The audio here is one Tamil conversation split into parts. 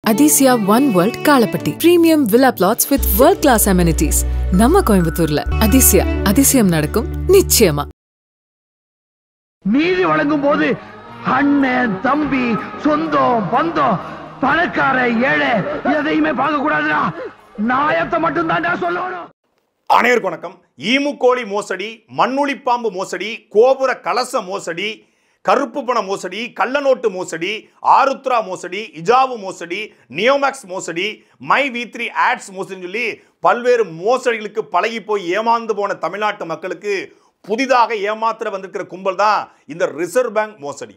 Adisia One World Kalapatti. Premium villa plots with world-class amenities. நம்ம கோயம்புத்தூர்ல அதிசயம் நடக்கும் நிச்சயமா. நீதி வழங்கும் போது அண்ணன் தம்பி சொந்தம் பந்தம் பணக்கார ஏழை எதையுமே பார்க்க கூடாதுடா. நாயத்தை மட்டும் தான் சொல்லணும். அனைவருக்கும் வணக்கம். ஈமுக்கோழி மோசடி, மண்ணுளிப்பாம்பு மோசடி, கோபுர கலச மோசடி, கருப்பு பண மோசடி, கள்ள நோட்டு மோசடி, ஆருத்ரா மோசடி, இஜாவு மோசடி, நியோமேக்ஸ் மோசடி, மை V3 ஆட்ஸ் மோசடின்னு சொல்லி பல்வேறு மோசடிகளுக்கு பழகி போய் ஏமாந்து போன தமிழ்நாட்டு மக்களுக்கு புதிதாக ஏமாத்திர வந்திருக்கிற கும்பல் தான் இந்த ரிசர்வ் பேங்க் மோசடி.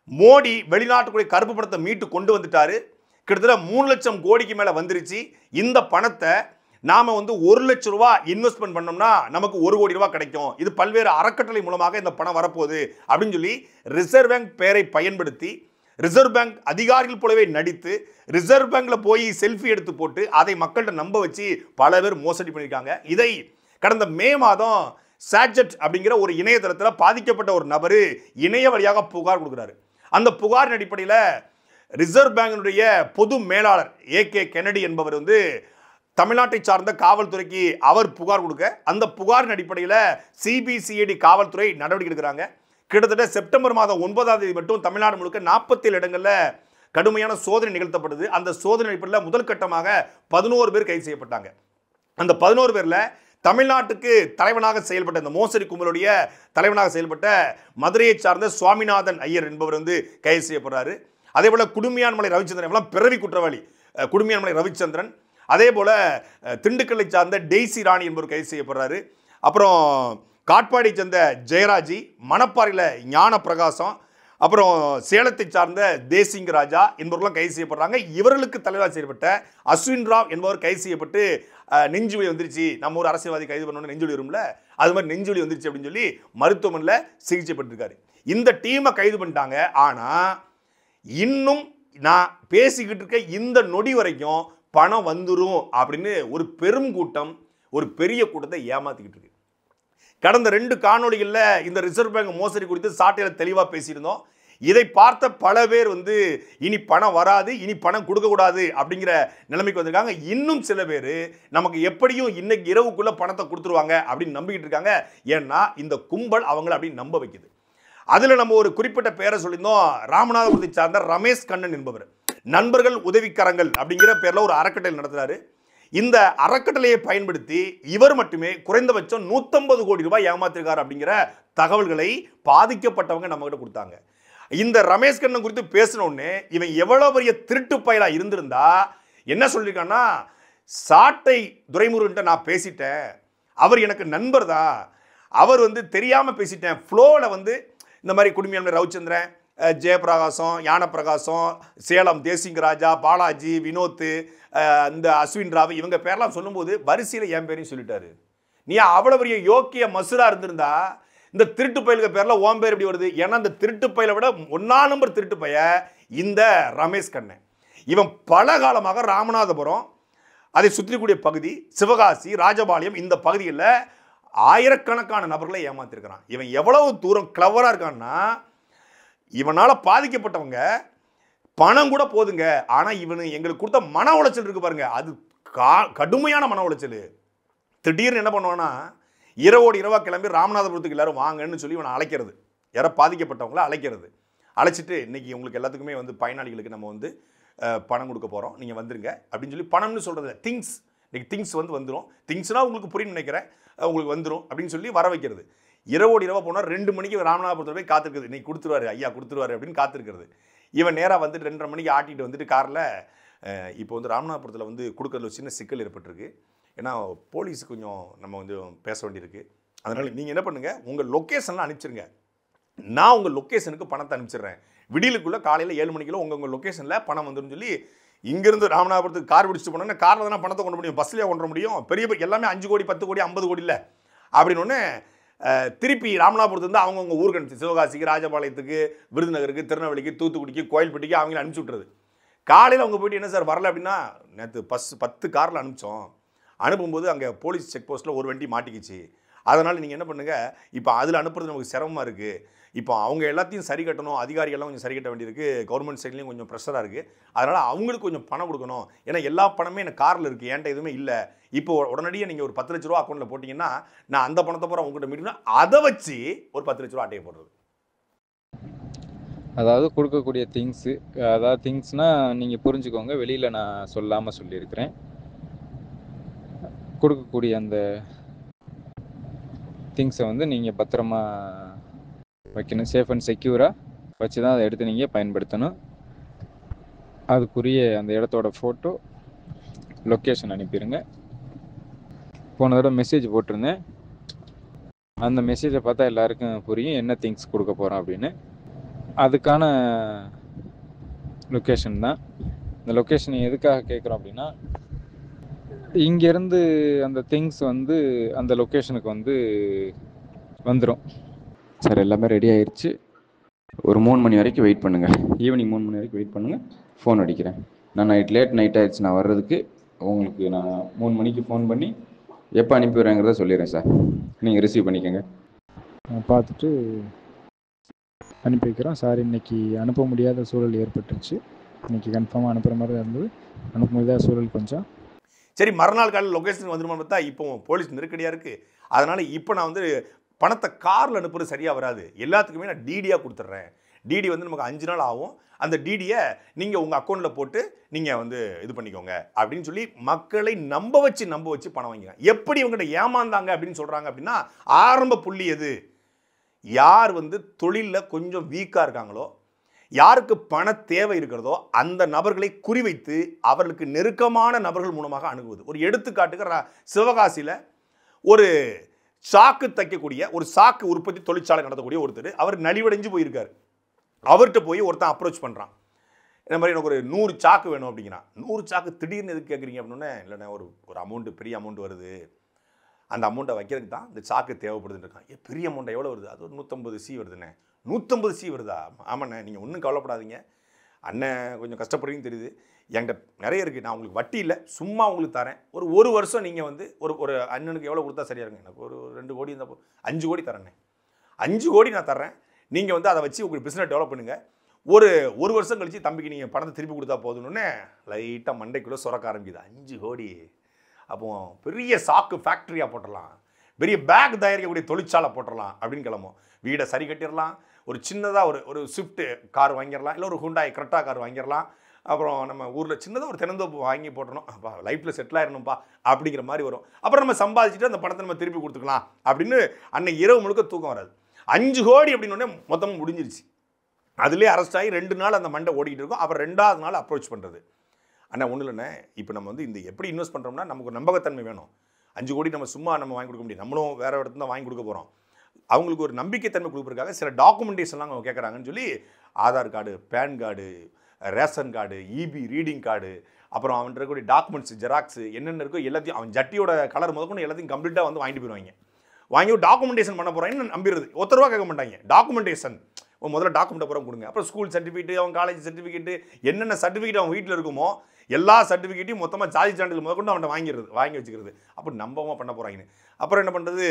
மோடி வெளிநாட்டுக்குரிய கருப்பு பணத்தை மீட்டு கொண்டு வந்துட்டாரு. கிட்டத்தட்ட 3 லட்சம் கோடிக்கு மேலே வந்துருச்சு. இந்த பணத்தை நாம் 1 லட்ச ரூபா இன்வெஸ்ட்மெண்ட் பண்ணோம்னா நமக்கு 1 கோடி ரூபா கிடைக்கும். இது பல்வேறு அறக்கட்டளை மூலமாக இந்த பணம் வரப்போகுது அப்படின்னு சொல்லி ரிசர்வ் பேங்க் பெயரை பயன்படுத்தி ரிசர்வ் பேங்க் அதிகாரிகள் போலவே நடித்து ரிசர்வ் பேங்க்ல போய் செல்ஃபி எடுத்து போட்டு அதை மக்கள்கிட்ட நம்ப வச்சு பல பேர் மோசடி பண்ணியிருக்காங்க. இதை கடந்த மே மாதம் சாட்ஜெட் அப்படிங்கிற ஒரு இணையதளத்தில் பாதிக்கப்பட்ட ஒரு நபர் இணைய வழியாக புகார் கொடுக்குறாரு. அந்த புகாரின் அடிப்படையில் ரிசர்வ் பேங்கினுடைய பொது மேலாளர் AK கென்னடி என்பவர் தமிழ்நாட்டை சார்ந்த காவல்துறைக்கு அவர் புகார் கொடுக்க, அந்த புகாரின் அடிப்படையில் CBCID காவல்துறை நடவடிக்கை எடுக்கிறாங்க. கிட்டத்தட்ட செப்டம்பர் மாதம் 9ஆம் தேதி மட்டும் தமிழ்நாடு முழுக்க 47 இடங்களில் கடுமையான சோதனை நிகழ்த்தப்படுது. அந்த சோதனை அடிப்படையில் முதல் கட்டமாக 11 பேர் கைது செய்யப்பட்டாங்க. அந்த 11 பேரில் தமிழ்நாட்டுக்கு தலைவனாக செயல்பட்ட இந்த மோசடி கும்பலுடைய தலைவனாக செயல்பட்ட மதுரையை சார்ந்த சுவாமிநாதன் ஐயர் என்பவர் கைது செய்யப்படுறாரு. அதே போல் குடுமியான்மலை ரவிச்சந்திரன் எல்லாம் பிறவி குற்றவாளி குடுமியான்மலை ரவிச்சந்திரன். அதே போல் திண்டுக்கல்லை சார்ந்த டெய்சி ராணி என்பவர் கைது செய்யப்படுறாரு. அப்புறம் காட்பாடியை சேர்ந்த ஜெயராஜி, மணப்பாறையில் ஞான பிரகாசம், அப்புறம் சேலத்தை சார்ந்த தேசிங் ராஜா என்பவர்கள்லாம் கைது செய்யப்படுறாங்க. இவர்களுக்கு தலைவராக செயல்பட்ட அஸ்வின் ராவ் என்பவர் கைது செய்யப்பட்டு நெஞ்சுவலி வந்துருச்சு, நம்ம ஒரு அரசியல்வாதி கைது பண்ணணும் நெஞ்சுவலி வரும்ல, அது மாதிரி நெஞ்சுவலி வந்துருச்சு அப்படின்னு சொல்லி மருத்துவமனையில் சிகிச்சை பெற்றிருக்காரு. இந்த டீமை கைது பண்ணிட்டாங்க. ஆனால் இன்னும் நான் பேசிக்கிட்டு இருக்க இந்த நொடி வரைக்கும் பணம் வந்துடும் அப்படின்னு ஒரு பெரும் கூட்டம், ஒரு பெரிய கூட்டத்தை ஏமாத்திக்கிட்டு இருக்கு. கடந்த 2 காணொளிகளில் இந்த ரிசர்வ் பேங்க் மோசடி குறித்து சாட்டையில் தெளிவாக பேசியிருந்தோம். இதை பார்த்த பல பேர் இனி பணம் வராது, இனி பணம் கொடுக்கக்கூடாது அப்படிங்கிற நிலைமைக்கு வந்திருக்காங்க. இன்னும் சில பேர் நமக்கு எப்படியும் இன்னைக்கு இரவுக்குள்ள பணத்தை கொடுத்துருவாங்க அப்படின்னு நம்பிக்கிட்டு இருக்காங்க. ஏன்னா இந்த கும்பல் அவங்களை அப்படி நம்ப வைக்குது. அதில் நம்ம ஒரு குறிப்பிட்ட பேரை சொல்லியிருந்தோம். ராமநாதபுரத்தை சார்ந்த ரமேஷ் கண்ணன் என்பவர் நண்பர்கள் உதவிக்கரங்கள் அப்படிங்கிற பேரில் ஒரு அறக்கட்டளை நடத்துறாரு. இந்த அறக்கட்டளையை பயன்படுத்தி இவர் மட்டுமே குறைந்தபட்சம் 150 கோடி ரூபாய் ஏமாத்திருக்காரு அப்படிங்கிற தகவல்களை பாதிக்கப்பட்டவங்க நம்மகிட்ட கொடுத்தாங்க. இந்த ரமேஷ் கண்ணன் குறித்து பேசினோடனே இவன் எவ்வளவு பெரிய திருட்டு பயலா இருந்திருந்தா என்ன சொல்லியிருக்கான்னா, சாட்டை துரைமுருகன்ட்ட நான் பேசிட்டேன், அவர் எனக்கு நண்பர் தான், அவர் தெரியாமல் பேசிட்டேன், ஃப்ளோவில் இந்த மாதிரி குடும்பியான்மலை ரவிச்சந்திரன், ஜெயபிரகாசம், ஞானப்பிரகாசம், சேலம் தேசிங் ராஜா, பாலாஜி, வினோத், இந்த அஸ்வின் ராவ் இவங்க பேரெல்லாம் சொல்லும்போது வரிசையில் என் பேரையும் சொல்லிட்டாரு. நீ அவ்வளோ பெரிய யோக்கிய மசுரா இருந்திருந்தா இந்த திருட்டு பயிலுக்கு பேரில் ஓம் பேர் எப்படி வருது? ஏன்னா இந்த திருட்டு பயிலை விட 1ஆம் நம்பர் திருட்டு பைய இந்த ரமேஷ் கண்ணன். இவன் பல காலமாக ராமநாதபுரம், அதை சுற்றிக்கூடிய பகுதி, சிவகாசி, ராஜபாளையம் இந்த பகுதியில் ஆயிரக்கணக்கான நபர்களை ஏமாத்திருக்கிறான். இவன் எவ்வளவு தூரம் கிளவராக இருக்கான்னா, இவனால் பாதிக்கப்பட்டவங்க பணம் கூட போதுங்க, ஆனால் இவனு எங்களுக்கு கொடுத்த மன உளைச்சல் இருக்கு பாருங்க, அது கடுமையான மன உளைச்சல். திடீர்னு என்ன பண்ணுவான்னா, இரவோடு இரவா கிளம்பி ராமநாதபுரத்துக்கு எல்லாரும் வாங்கன்னு சொல்லி இவனை அழைக்கிறது, யாரோ பாதிக்கப்பட்டவங்கள அழைக்கிறது. அழைச்சிட்டு இன்னைக்கு உங்களுக்கு எல்லாத்துக்குமே பயனாளிகளுக்கு நம்ம பணம் கொடுக்க போகிறோம், நீங்கள் வந்துருங்க அப்படின்னு சொல்லி பணம்னு சொல்கிறது திங்ஸ், இன்னைக்கு திங்ஸ் வந்துடும், திங்ஸ்னால் உங்களுக்கு புரியும்னு நினைக்கிறேன், உங்களுக்கு வந்துடும் அப்படின்னு சொல்லி வர வைக்கிறது. இரவோடு இரவா போனால் 2 மணிக்கு ராமநாதபுரத்தில் போய் காத்திருக்குது, இன்னைக்கு கொடுத்துருவாரு ஐயா கொடுத்துருவாரு அப்படின்னு காத்திருக்கிறது. இவன் நேராக 2:30 மணிக்கு ஆட்டிட்டு காரில் இப்போ ராமநாதபுரத்தில் கொடுக்கறதுல சின்ன சிக்கல் ஏற்பட்டிருக்கு. ஏன்னா போலீஸ் கொஞ்சம் நம்ம பேச வேண்டியிருக்கு. அதனால் நீங்கள் என்ன பண்ணுங்கள், உங்கள் லொக்கேஷன்லாம் அனுப்பிச்சிருங்க, நான் உங்கள் லொக்கேஷனுக்கு பணத்தை அனுப்பிச்சிடுறேன், விடியலுக்குள்ளே காலையில் 7 மணிக்குள்ள உங்கள் லொக்கேஷனில் பணம் வந்துடும் சொல்லி இங்கேருந்து ராமநாதபுரத்துக்கு கார் பிடிச்சிட்டு போனோன்னா காரில் தானே பணத்தை கொண்டு முடியும், பஸ்லேயே கொண்டு முடியும், பெரிய எல்லாமே 5 கோடி 10 கோடி 50 கோடி இல்லை அப்படின்னு திருப்பி ராமநாதபுரத்துலேருந்து அவங்கவுங்க ஊருக்கு அனுப்பிச்சு சிவகாசிக்கு, ராஜபாளையத்துக்கு, விருதுநகருக்கு, திருநெல்வேலிக்கு, தூத்துக்குடிக்கு, கோயில்பட்டிக்கு அவங்கள அனுப்பிச்சி விட்றது. காலையில் அவங்க போய்ட்டு என்ன சார் வரல அப்படின்னா, நேற்று 10 காரில் அனுப்பிச்சோம், அனுப்பும்போது அங்கே போலீஸ் செக் போஸ்ட்டில் ஒரு வண்டி மாட்டிக்கிச்சு, அதனால் நீங்கள் என்ன பண்ணுங்கள், இப்போ அதில் அனுப்புறது நமக்கு சிரமமாக இருக்குது. இப்போ அவங்க எல்லாத்தையும் சரி கட்டணும், அதிகாரிகள்லாம் கொஞ்சம் சரி கட்ட வேண்டியிருக்கு, கவர்மெண்ட் சைட்லேயும் கொஞ்சம் ப்ரெஷராக இருக்குது. அதனால் அவங்களுக்கு கொஞ்சம் பணம் கொடுக்கணும். ஏன்னா எல்லா பணமே எனக்கு காரில் இருக்குது, என்கிட்ட எதுவுமே இல்லை. இப்போ உடனடியாக நீங்கள் ஒரு 10 லட்ச ரூபா அக்கௌண்ட்டில் போட்டிங்கன்னா நான் அந்த பணத்தை பூரா உங்கள்கிட்ட மீட்டினா அதை வச்சு ஒரு 10 லட்ச ரூபா அட்டையை போடுறது. அதாவது கொடுக்கக்கூடிய திங்ஸு, அதாவது திங்ஸ்னால் நீங்கள் புரிஞ்சுக்கோங்க, வெளியில் நான் சொல்லாமல் சொல்லியிருக்கிறேன். கொடுக்கக்கூடிய அந்த திங்ஸை வந்து நீங்கள் பத்திரமா வைக்கணும், சேஃப் அண்ட் செக்யூராக வச்சு தான் அதை எடுத்து நீங்கள் பயன்படுத்தணும். அதுக்குரிய அந்த இடத்தோட ஃபோட்டோ, லொக்கேஷன் அனுப்பிடுங்க. போன தடவை மெசேஜ் போட்டிருந்தேன், அந்த மெசேஜை பார்த்தா எல்லாருக்கும் புரியும் என்ன திங்ஸ் கொடுக்க போகிறோம் அப்படின்னு. அதுக்கான லொக்கேஷன் தான். இந்த லொக்கேஷன் எதுக்காக கேட்குறோம் அப்படின்னா, இங்கேருந்து அந்த திங்ஸ் வந்து அந்த லொக்கேஷனுக்கு வந்து வந்துடும். சார் எல்லாமே ரெடி ஆயிடுச்சு, ஒரு 3 மணி வரைக்கும் வெயிட் பண்ணுங்கள், ஈவினிங் 3 மணி வரைக்கும் வெயிட் பண்ணுங்கள், ஃபோன் அடிக்கிறேன். நான் லேட் நைட் ஆகிடுச்சு நான் வர்றதுக்கு, உங்களுக்கு நான் 3 மணிக்கு ஃபோன் பண்ணி எப்போ அனுப்பி விட்றேங்கிறத சொல்லிடுறேன் சார், நீங்கள் ரிசீவ் பண்ணிக்கோங்க. பார்த்துட்டு அனுப்பி வைக்கிறோம் சார். இன்றைக்கி அனுப்ப முடியாத சூழல் ஏற்பட்டுருச்சு, இன்றைக்கி கன்ஃபார்மாக அனுப்புகிற மாதிரி இருந்தது, அனுப்ப முடியாத சூழல் கொஞ்சம். சரி, மறுநாள் காலையில் லொக்கேஷன் வந்துருமான்னு பார்த்தா இப்போ போலீஸ் நெருக்கடியாக இருக்குது. அதனால் இப்போ நான் வந்து பணத்தை காரில் அனுப்புறது சரியாக வராது, எல்லாத்துக்குமே நான் டிடியாக கொடுத்துட்றேன். டிடி வந்து நமக்கு 5 நாள் ஆகும், அந்த டிடியை நீங்கள் உங்கள் அக்கௌண்ட்டில் போட்டு நீங்கள் வந்து இது பண்ணிக்கோங்க அப்படின்னு சொல்லி மக்களை நம்ப வச்சு பணம் வாங்கிங்க. எப்படி இவங்ககிட்ட ஏமாந்தாங்க அப்படின்னு சொல்கிறாங்க அப்படின்னா, ஆரம்ப புள்ளி எது, யார் வந்து தொழிலில் கொஞ்சம் வீக்காக இருக்காங்களோ, யாருக்கு பண தேவை இருக்கிறதோ அந்த நபர்களை குறிவைத்து அவர்களுக்கு நெருக்கமான நபர்கள் மூலமாக அணுகுவது. ஒரு எடுத்துக்காட்டுக்கு சிவகாசியில் ஒரு சாக்கு தைக்கக்கூடிய ஒரு சாக்கு உற்பத்தி தொழிற்சாலை நடத்தக்கூடிய ஒருத்தர், அவர் நலிவடைஞ்சு போயிருக்காரு. அவர்கிட்ட போய் ஒருத்தன் அப்ரோச் பண்ணுறான், இந்த மாதிரி எனக்கு ஒரு 100 சாக்கு வேணும் அப்படிங்கிறான். 100 சாக்கு திடீர்னு எதுக்கு கேட்குறீங்க அப்படின்னே, இல்லைண்ணே ஒரு அமௌண்ட்டு, பெரிய அமௌண்ட் வருது, அந்த அமௌண்ட்டை வைக்கிறதுக்கு தான் இந்த சாக்கு தேவைப்படுதுன்னு இருக்கான். பெரிய அமௌண்ட்டை எவ்வளோ வருது, அது ஒரு 150 சி வருதுண்ணே. 150 சி வருதா? ஆமாண்ணே, நீங்கள் ஒன்றும் கவலைப்படாதீங்க, அண்ணன் கொஞ்சம் கஷ்டப்படுறீங்கன்னு தெரியுது, என்கிட்ட நிறைய இருக்குது, நான் உங்களுக்கு வட்டி இல்லை சும்மா உங்களுக்கு தரேன், ஒரு வருஷம் நீங்கள் வந்து ஒரு அண்ணனுக்கு எவ்வளோ கொடுத்தா சரியாக இருங்க, எனக்கு ஒரு 2 கோடி இருந்தால் 5 கோடி தரேண்ணே, 5 கோடி நான் தர்றேன், நீங்கள் வந்து அதை வச்சு உங்களுக்கு பிஸ்னஸ் டெவலப் பண்ணுங்கள், ஒரு வருஷம் கழிச்சு தம்பிக்கு நீங்கள் பணத்தை திருப்பி கொடுத்தா போதுன்னு லைட்டாக மண்டைக்குள்ளே சுரக்க ஆரம்பிக்குது. 5 கோடி, அப்போ பெரிய சாக்கு ஃபேக்ட்ரியாக போட்டுடலாம், பெரிய பேக் தயாரிக்கக்கூடிய தொழிற்சாலை போட்டுடலாம் அப்படின்னு கிளம்பும். வீடை சரி கட்டிடலாம், ஒரு சின்னதாக ஒரு ஸ்விஃப்ட் கார் வாங்கிடலாம், இல்லை ஒரு ஹுண்டாய் கிரெட்டா கார் வாங்கிடலாம், அப்புறம் நம்ம ஊரில் சின்னதாக ஒரு தென்னந்தோப்பு வாங்கி போட்டணும், அப்பா லைஃப்பில் செட்டில் ஆகிடணும்ப்பா அப்படிங்கிற மாதிரி வரும். அப்புறம் நம்ம சம்பாதிச்சுட்டு அந்த பணத்தை நம்ம திருப்பி கொடுத்துக்கலாம் அப்படின்னு அன்னைக்கு இரவு முழுக்க தூக்கம் வராது. 5 கோடி அப்படின்னோடனே மொத்தமும் முடிஞ்சிருச்சு. அதுலேயே அரெஸ்ட் ஆகி 2 நாள் அந்த மண்டை ஓடிக்கிட்டு இருக்கும். அப்புறம் 2ஆவது நாள் அப்ரோச் பண்ணுறது, அண்ணா ஒன்றும் இல்லைண்ணே, இப்போ நம்ம வந்து இந்த எப்படி இன்வெஸ்ட் பண்ணுறோம்னா நமக்கு ஒரு நம்பகத்தன்மை வேணும். 5 கோடி நம்ம சும்மா நம்ம வாங்கி கொடுக்க முடியும், நம்மளும் வேறு இடத்துல தான் வாங்கி கொடுக்க போகிறோம். அவங்களுக்கு ஒரு நம்பிக்கைத்தன்மை கொடுக்குறதுக்காக சில டாக்குமெண்டேஷன்லாம் அவங்க கேட்குறாங்கன்னு சொல்லி Aadhaar card, PAN card, ration card, EB reading card, அப்புறம் அவன் இருக்கக்கூடிய டாக்குமெண்ட்ஸ் ஜெராக்ஸ் என்னென்ன இருக்கோ எல்லாத்தையும், அவன் ஜட்டியோட கலர் முதற்கொண்டு எல்லாத்தையும் கம்ப்ளீட்டாக வந்து வாங்கிட்டு போயிடுவாங்க. வாங்கி ஒரு டாக்குமெண்டேஷன் பண்ண போகிறாங்கன்னு நம்பிடுறது. ₹1 கேட்க மாட்டாங்க, டாக்குமெண்டேஷன் முதல்ல டாக்குமெண்ட் அப்புறம் கொடுங்க, அப்புறம் ஸ்கூல் சர்டிஃபிகேட்டு, அவன் காலேஜ் சர்டிஃபிகேட்டு, என்னென்ன சர்டிஃபிகேட் அவன் வீட்டில் இருக்குமோ எல்லா சர்டிஃபிகேட்டையும் மொத்தமாக ஜாதி சான்றிதழ் முதற்கொண்டு அவன்கிட்ட வாங்கி வச்சுக்கிறது. அப்போ நம்பமாக பண்ண போகிறாங்கன்னு. அப்புறம் என்ன பண்ணுறது,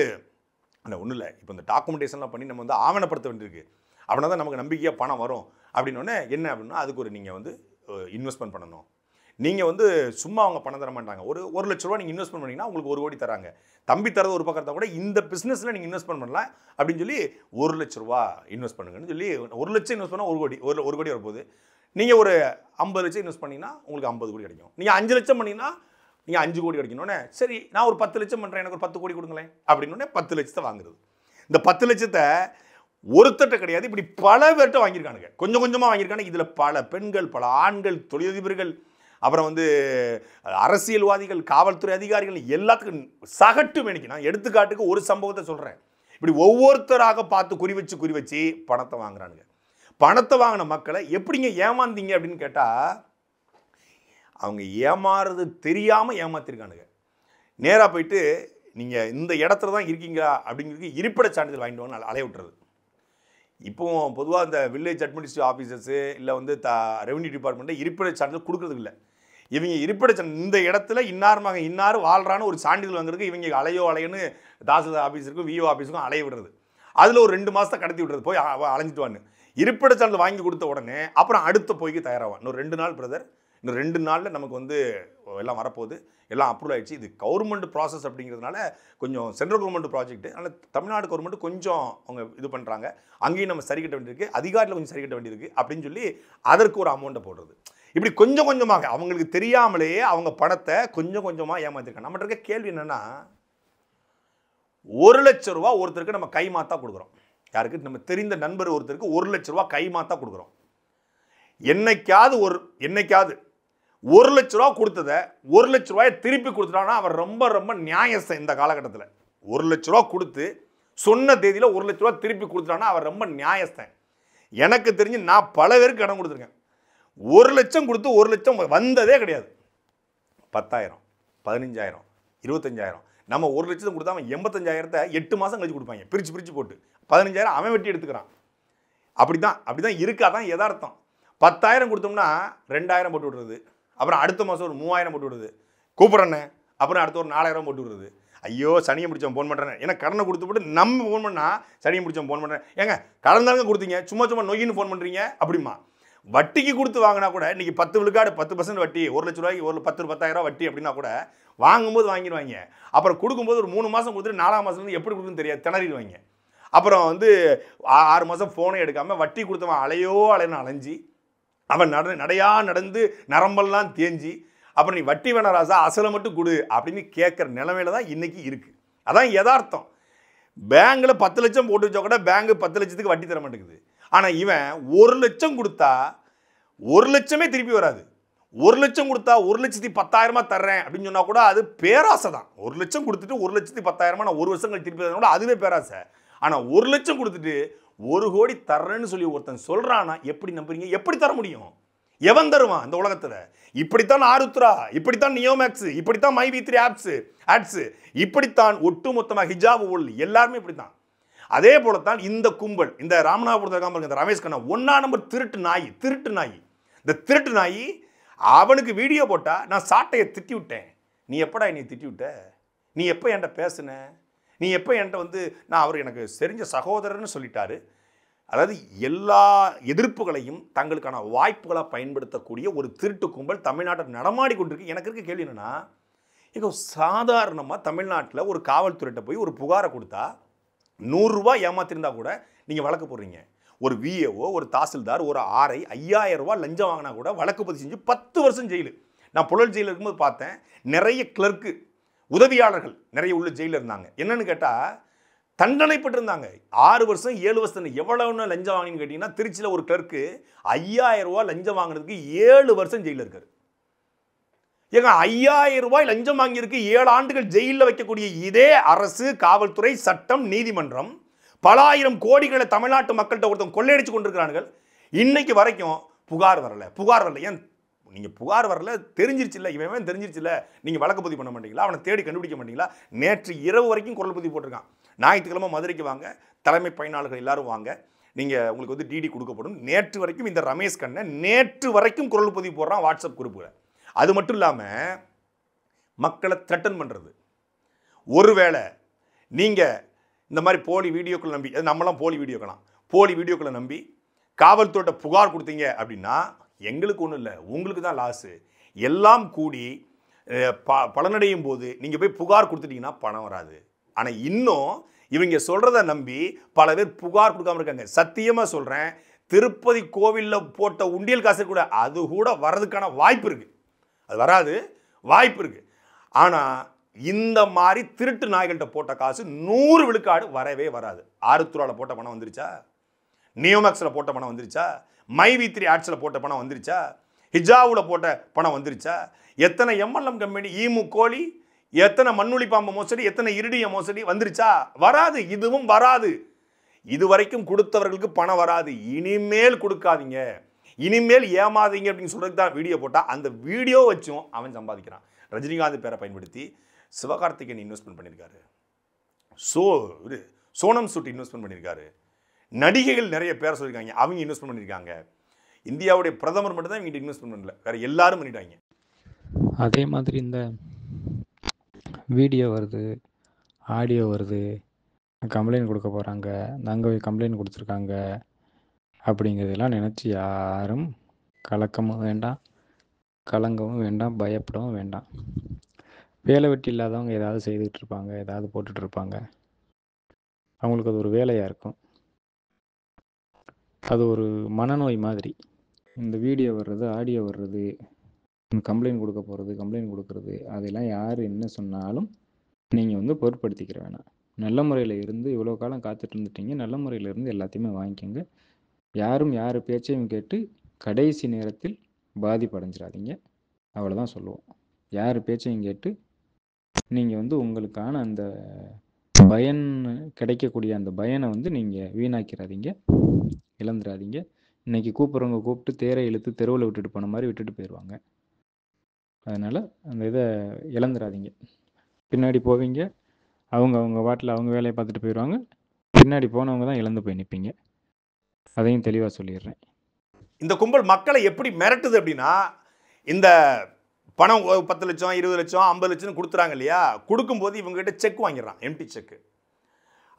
ஆனால் ஒன்றும் இல்லை, இப்போ இந்த டாக்குமெண்டேஷன்லாம் பண்ணி நம்ம வந்து ஆவணப்படுத்த வேண்டியிருக்கு, அப்படின்னா தான் நமக்கு நம்பிக்கையாக பணம் வரும். அப்படின்னோடனே என்ன அப்படின்னா, அதுக்கு ஒரு நீங்கள் வந்து இன்வெஸ்ட்மெண்ட் பண்ணணும். நீங்கள் வந்து சும்மா அவங்க பணம் தர மாட்டாங்க. ஒரு ₹1,00,000 நீங்கள் இன்வெஸ்ட்மெண்ட் பண்ணிங்கன்னா உங்களுக்கு 1 கோடி தராங்க. தம்பி தரது ஒரு பக்கம் கூட இந்த பிஸ்னஸில் நீங்கள் இன்வெஸ்ட்மெண்ட் பண்ணலாம் அப்படின்னு சொல்லி ₹1,00,000 இன்வெஸ்ட் பண்ணுங்கன்னு சொல்லி 1,00,000 இன்வெஸ்ட் பண்ணால் 1 கோடி, 1 கோடி வரப்போகுது. நீங்கள் ஒரு 50 லட்சம் இன்வெஸ்ட் பண்ணிங்கன்னா உங்களுக்கு 50 கோடி கிடைக்கும். நீங்கள் 5 லட்சம் பண்ணிங்கன்னா நீங்கள் 5 கோடி கிடைக்கணுன்னே, சரி நான் ஒரு 10 லட்சம் பண்ணுறேன், எனக்கு ஒரு 10 கோடி கொடுங்களேன் அப்படின்னே 10 லட்சத்தை வாங்குறது. இந்த 10 லட்சத்தை ஒருத்தட்ட கிடையாது, இப்படி பல பேர்கிட்ட வாங்கியிருக்கானுங்க, கொஞ்சம் கொஞ்சமாக வாங்கியிருக்காங்க. இதில் பல பெண்கள், பல ஆண்கள், தொழிலதிபர்கள், அப்புறம் வந்து அரசியல்வாதிகள், காவல்துறை அதிகாரிகள், எல்லாத்துக்கும் சகட்டு மேனிக்கு. நான் எடுத்துக்காட்டுக்கு ஒரு சம்பவத்தை சொல்கிறேன். இப்படி ஒவ்வொருத்தராக பார்த்து குறி வச்சு பணத்தை வாங்குறானுங்க. பணத்தை வாங்கின மக்களை எப்படிங்க ஏமாந்தீங்க அப்படின்னு கேட்டால், அவங்க ஏமாறுறது தெரியாமல் ஏமாத்திருக்கானுங்க. நேராக போயிட்டு நீங்கள் இந்த இடத்துல தான் இருக்கீங்களா அப்படிங்கிறதுக்கு இருப்பிட சான்றிதழ் வாங்கிட்டு வாங்க அலைய விட்டுறது. இப்போ பொதுவாக இந்த வில்லேஜ் அட்மினிஸ்ட்ரேட்டிவ் ஆஃபீஸர்ஸு இல்லை வந்து ரெவன்யூ டிபார்ட்மெண்ட்டு இருப்பிட சான்றிதழ் கொடுக்குறது இல்லை. இவங்க இருப்பிட இந்த இடத்துல இன்னார் மகன் இன்னார் வாழ்றான்னு ஒரு சான்றிதழ் வாங்குறதுக்கு இவங்க அலையோன்னு தாசில்தார் ஆஃபீஸருக்கும் விஓ ஆஃபீஸுக்கும் அலைய விடுறது. அதில் ஒரு 2 மாதத்தை கடத்தி விடுறது, போய் அலைஞ்சிட்டு வான்னு. இருப்பிட சான்றிதழ் வாங்கி கொடுத்த உடனே அப்புறம் அடுத்த போய்க்கு தயாராகும். இன்னும் 2 நாள் பிரதர், இன்னும் 2 நாளில் நமக்கு வந்து எல்லாம் வரப்போகுது, எல்லாம் அப்ரூவல் ஆகிடுச்சு. இது கவர்மெண்ட் ப்ராசஸ் அப்படிங்கிறதுனால கொஞ்சம் சென்ட்ரல் கவர்மெண்ட் ப்ராஜெக்ட், அதனால் தமிழ்நாடு கவர்மெண்ட் கொஞ்சம் அவங்க இது பண்ணுறாங்க. அங்கேயும் நம்ம சரி கட்ட வேண்டியிருக்கு, அதிகாரியில் கொஞ்சம் சரி கட்ட வேண்டியிருக்கு அப்படின்னு சொல்லி அதற்கு ஒரு அமௌண்ட்டை போடுறது. இப்படி கொஞ்சம் கொஞ்சமாக அவங்களுக்கு தெரியாமலேயே அவங்க பணத்தை கொஞ்சம் கொஞ்சமாக ஏமாற்றிருக்காங்க. நம்மகிட்ட இருக்க கேள்வி என்னென்னா, 1 லட்ச ரூபா ஒருத்தருக்கு நம்ம கை மாத்தா கொடுக்குறோம். யாருக்கு? நம்ம தெரிந்த நண்பர் ஒருத்தருக்கு 1 லட்ச ரூபா கை மாத்தா கொடுக்குறோம். என்னைக்காவது 1 லட்ச ரூபா கொடுத்ததை 1 லட்ச ரூபாயை திருப்பி கொடுத்துட்டான்னா அவர் ரொம்ப ரொம்ப நியாயஸ்தன். இந்த காலகட்டத்தில் 1 லட்ச ரூபா கொடுத்து சொன்ன தேதியில் 1 லட்ச ரூபா திருப்பி கொடுத்துட்டான்னா அவர் ரொம்ப நியாயஸ்தன். எனக்கு தெரிஞ்சு நான் பல பேருக்கு கடன் கொடுத்துருக்கேன். 1 லட்சம் கொடுத்து 1 லட்சம் வந்ததே கிடையாது. 10,000, 15,000, 25,000. நம்ம 1 லட்சம் கொடுத்தா அவன் 85,000 8 மாதம் கழிச்சு கொடுப்பாங்க, பிரித்து போட்டு. 15,000 அவன் வெட்டி எடுத்துக்கிறான். அப்படிதான் இருக்காதான் யதார்த்தம். 10,000 கொடுத்தோம்னா 2,000 போட்டு விடுறது, அப்புறம் அடுத்த மாதம் ஒரு 3,000 போட்டு விடுறது, கூப்பிட்றேன்னு அப்புறம் அடுத்த ஒரு 4,000 போட்டு விடுறது. ஐயோ சனியை பிடிச்சவன் ஃபோன் பண்ணுறேன், ஏன்னா கடனை கொடுத்து போட்டு நம்ம ஃபோன் பண்ணால் சனியை பிடிச்சவன் ஃபோன் பண்ணுறேன், ஏங்க கடன் தாங்க கொடுத்தீங்க, சும்மா நொய்யின்னு ஃபோன் பண்ணுறீங்க அப்படிமா. வட்டிக்கு கொடுத்து வாங்கினா கூட இன்றைக்கி 10 விழுக்காடு 10% வட்டி, 1 லட்ச ரூபாய்க்கு ஒரு 10,000 வட்டி அப்படின்னா கூட வாங்கும்போது வாங்கிடுவாங்க. அப்புறம் கொடுக்கும்போது ஒரு 3 மாதம் கொடுத்துட்டு 4ஆம் மாதம் எப்படி கொடுக்குன்னு தெரியாது, திணறிடுவாங்க. அப்புறம் வந்து 6 மாதம் ஃபோனை எடுக்காமல் வட்டி கொடுத்தவன் அலைன்னு அலைஞ்சி அவன் நடந்து நரம்பெல்லாம் தேஞ்சி அப்புறம் நீ வட்டி வேணா ராசா அசலை மட்டும் கொடு அப்படின்னு கேட்குற நிலைமையில தான் இன்றைக்கி இருக்குது. அதான் யதார்த்தம். பேங்கில் 10 லட்சம் போட்டு வச்சா கூட பேங்கு 10 லட்சத்துக்கு வட்டி தர மாட்டேங்குது. ஆனால் இவன் 1 லட்சம் கொடுத்தா 1 லட்சமே திருப்பி வராது. 1 லட்சம் கொடுத்தா 1,10,000 தர்றேன் அப்படின்னு சொன்னால் கூட அது பேராசை தான். 1 லட்சம் கொடுத்துட்டு 1,10,000 நான் 1 வருஷம் கழிச்சு திருப்பி தரேன் கூட அதுவே பேராசை. ஆனால் 1 லட்சம் கொடுத்துட்டு 1 கோடி தர்றேன்னு சொல்லி ஒருத்தன் சொல்கிறான்னா எப்படி நம்புறீங்க? எப்படி தர முடியும்? எவன் தருவான் இந்த உலகத்தில்? இப்படித்தான் ஆருத்ரா, இப்படித்தான் நியோமேக்ஸ், இப்படித்தான் மைவி3 ஆட்ஸ், இப்படித்தான் ஒட்டுமொத்தமாக ஹிஜாப் எல்லாருமே இப்படித்தான். அதே போலத்தான் இந்த கும்பல், இந்த ராமநாதபுரத்தில் இந்த ரமேஷ் கண்ணா 1ஆம் நம்பர் திருட்டு நாய். இந்த திருட்டு நாய் அவனுக்கு வீடியோ போட்டா நான் சாட்டையை திட்டி விட்டேன். நீ எப்படா என்னை திட்டி விட்ட? நீ எப்போ என்கிட்ட பேசுன? நீ எப்போ என்கிட்ட வந்து நான் அவர் எனக்கு தெரிஞ்ச சகோதரர்னு சொல்லிட்டாரு. அதாவது எல்லா எதிர்ப்புகளையும் தங்களுக்கான வாய்ப்புகளாக பயன்படுத்தக்கூடிய ஒரு திருட்டு கும்பல் தமிழ்நாட்டில் நடமாடி கொண்டிருக்கு. எனக்கு இருக்க கேள்வி என்னென்னா, இப்போ சாதாரணமாக தமிழ்நாட்டில் ஒரு காவல்துறையிட்ட போய் ஒரு புகாரை கொடுத்தா 100 ரூபா ஏமாத்திருந்தா கூட நீங்கள் வழக்கு போடுறீங்க. ஒரு விஏஓ, ஒரு தாசில்தார், ஒரு ஆர்ஐ 5,000 ரூபா லஞ்சம் வாங்கினா கூட வழக்கு பதிவு செஞ்சு 10 வருஷம் ஜெயிலு. நான் புழல் ஜெயிலில் இருக்கும்போது பார்த்தேன், நிறைய கிளர்க்கு உதவியாளர்கள் நிறைய உள்ள ஜெயிலில் இருந்தாங்க. என்னன்னு கேட்டால் தண்டனை பெற்றிருந்தாங்க. 6 வருஷம் 7 வருஷம் எவ்வளவுன்னு லஞ்சம் வாங்கினு கேட்டிங்கன்னா, திருச்சியில் ஒரு கிளர்க்கு 5,000 ரூபா லஞ்சம் வாங்கினதுக்கு 7 வருஷம் ஜெயிலில் இருக்காரு. ஏங்க 5,000 ரூபாய் லஞ்சம் வாங்கியிருக்கு, 7 ஆண்டுகள் ஜெயிலில் வைக்கக்கூடிய இதே அரசு, காவல்துறை, சட்டம், நீதிமன்றம் பல ஆயிரம் கோடிகளை தமிழ்நாட்டு மக்கள்கிட்ட ஒருத்தன் கொள்ளையடிச்சு கொண்டிருக்கிறார்கள். இன்னைக்கு வரைக்கும் புகார் வரல. ஏன் நீங்கள் புகார் வரல? தெரிஞ்சிருச்சு இல்லை, இவன் தெரிஞ்சிருச்சு இல்லை, நீங்கள் வழக்கு பதிவு பண்ண மாட்டீங்களா? அவனை தேடி கண்டுபிடிக்க மாட்டீங்களா? நேற்று இரவு வரைக்கும் குரல் பதிவு போட்டிருக்கான். ஞாயிற்றுக்கிழமை மதுரைக்கு வாங்க, தலைமை பயனாளர்கள் எல்லாரும் வாங்க, நீங்கள் உங்களுக்கு வந்து டிடி கொடுக்கப்படும். நேற்று வரைக்கும் இந்த ரமேஷ் கண்ணன் நேற்று வரைக்கும் குரல் பதிவு போடுறான் வாட்ஸ்அப் குரூப்பில். அது மட்டும் இல்லாமல் மக்களை த்ரெட்டன் பண்ணுறது. ஒருவேளை நீங்கள் இந்த மாதிரி போலி வீடியோக்களை நம்பி, அது நம்மளாம் போலி வீடியோக்களை நம்பி காவல்துறையிட்ட புகார் கொடுத்தீங்க அப்படின்னா எங்களுக்கு ஒன்றும் இல்லை, உங்களுக்கு தான் லாஸு. எல்லாம் கூடி பலனடையும் போது நீங்கள் போய் புகார் கொடுத்துட்டீங்கன்னா பணம் வராது. ஆனால் இன்னும் இவங்க சொல்கிறத நம்பி பல பேர் புகார் கொடுக்காம இருக்காங்க. சத்தியமாக சொல்கிறேன், திருப்பதி கோவிலில் போட்ட உண்டியல் காசு கூட அது கூட வர்றதுக்கான வாய்ப்பு இருக்குது. அது வராது, வாய்ப்பு இருக்குது. ஆனால் இந்த மாதிரி திருட்டு நாய்கள்கிட்ட போட்ட காசு 100 விழுக்காடு வரவே வராது. ஆருத்ராவில் போட்ட பணம் வந்துருச்சா? நியோமேக்ஸில் போட்ட பணம் வந்துருச்சா? மைவி3 ஆட்ஸில் போட்ட பணம் வந்துருச்சா? ஹிஜாவில் போட்ட பணம் வந்துருச்சா? எத்தனை எம்எல்எம் கம்பெனி, ஈமு கோழி, எத்தனை மண்ணுளி பாம்பு மோசடி, எத்தனை இருடிய மோசடி வந்துருச்சா? வராது. இதுவும் வராது. இதுவரைக்கும் கொடுத்தவர்களுக்கு பணம் வராது. இனிமேல் கொடுக்காதீங்க, இனிமேல் ஏமாதீங்க அப்படின்னு சொல்றதுக்கு தான் வீடியோ போட்டால் அந்த வீடியோ வச்சும் அவன் சம்பாதிக்கிறான். ரஜினிகாந்த் பேரை பயன்படுத்தி சிவகார்த்திகேயன் இன்வெஸ்ட்மெண்ட் பண்ணியிருக்காரு, சோனம் சூட் இன்வெஸ்ட்மெண்ட் பண்ணியிருக்காரு, நடிகைகள் நிறைய பேரை சொல்லியிருக்காங்க, அவங்க இன்வெஸ்ட்மெண்ட் பண்ணியிருக்காங்க. இந்தியாவுடைய பிரதமர் மட்டும் தான் இவங்க இன்வெஸ்ட்மெண்ட் பண்ணல, வேற எல்லாரும் பண்ணிட்டாங்க. அதே மாதிரி இந்த வீடியோ வருது, ஆடியோ வருது, கம்ப்ளைண்ட் கொடுக்க போகிறாங்க, அங்கே போய் கம்ப்ளைண்ட் கொடுத்துருக்காங்க அப்படிங்கிறதெல்லாம் நினச்சி யாரும் கலக்கமும் வேண்டாம், கலங்கவும் வேண்டாம், பயப்படவும் வேண்டாம். வேலை வெட்டி இல்லாதவங்க ஏதாவது செய்துக்கிட்டு இருப்பாங்க, ஏதாவது போட்டுட்ருப்பாங்க. அவங்களுக்கு அது ஒரு வேலையாக இருக்கும். அது ஒரு மனநோய் மாதிரி. இந்த வீடியோ வர்றது, ஆடியோ வர்றது, கம்ப்ளைண்ட் கொடுக்க போகிறது, கம்ப்ளைண்ட் கொடுக்குறது, அதெல்லாம் யார் என்ன சொன்னாலும் நீங்கள் பொருட்படுத்திக்கிற வேணாம். நல்ல முறையில் இருந்து இவ்வளோ காலம் காத்துட்டு இருந்துட்டீங்க, நல்ல முறையில் இருந்து எல்லாத்தையுமே வாங்கிக்கோங்க. யாரும் யார் பேச்சையும் கேட்டு கடைசி நேரத்தில் பாதிப்படைஞ்சிடாதீங்க. அவ்வளோதான் சொல்லுவோம். யார் பேச்சையும் கேட்டு நீங்கள் உங்களுக்கான அந்த பயன் கிடைக்கக்கூடிய அந்த பயனை நீங்கள் வீணாக்கிறாதீங்க, இழந்துடாதீங்க. இன்றைக்கி கூப்பிட்றவங்க கூப்பிட்டு தேரை இழுத்து தெருவில் விட்டுட்டு போன மாதிரி விட்டுட்டு போயிடுவாங்க. அதனால் அந்த இதை இழந்துடாதீங்க. பின்னாடி போவீங்க, அவங்க வாட்டில் அவங்க வேலையை பார்த்துட்டு போயிடுவாங்க. பின்னாடி போனவங்க தான் இழந்து போய் நிற்பீங்க. அதையும் தெளிவாக சொல்லிடுறேன். இந்த கும்பல் மக்களை எப்படி மிரட்டுது அப்படின்னா, இந்த பணம் 10 லட்சம் 20 லட்சம் 50 லட்சம் கொடுத்துறாங்க இல்லையா, கொடுக்கும்போது இவங்ககிட்ட செக் வாங்கிடுறான், எம்டி செக்கு.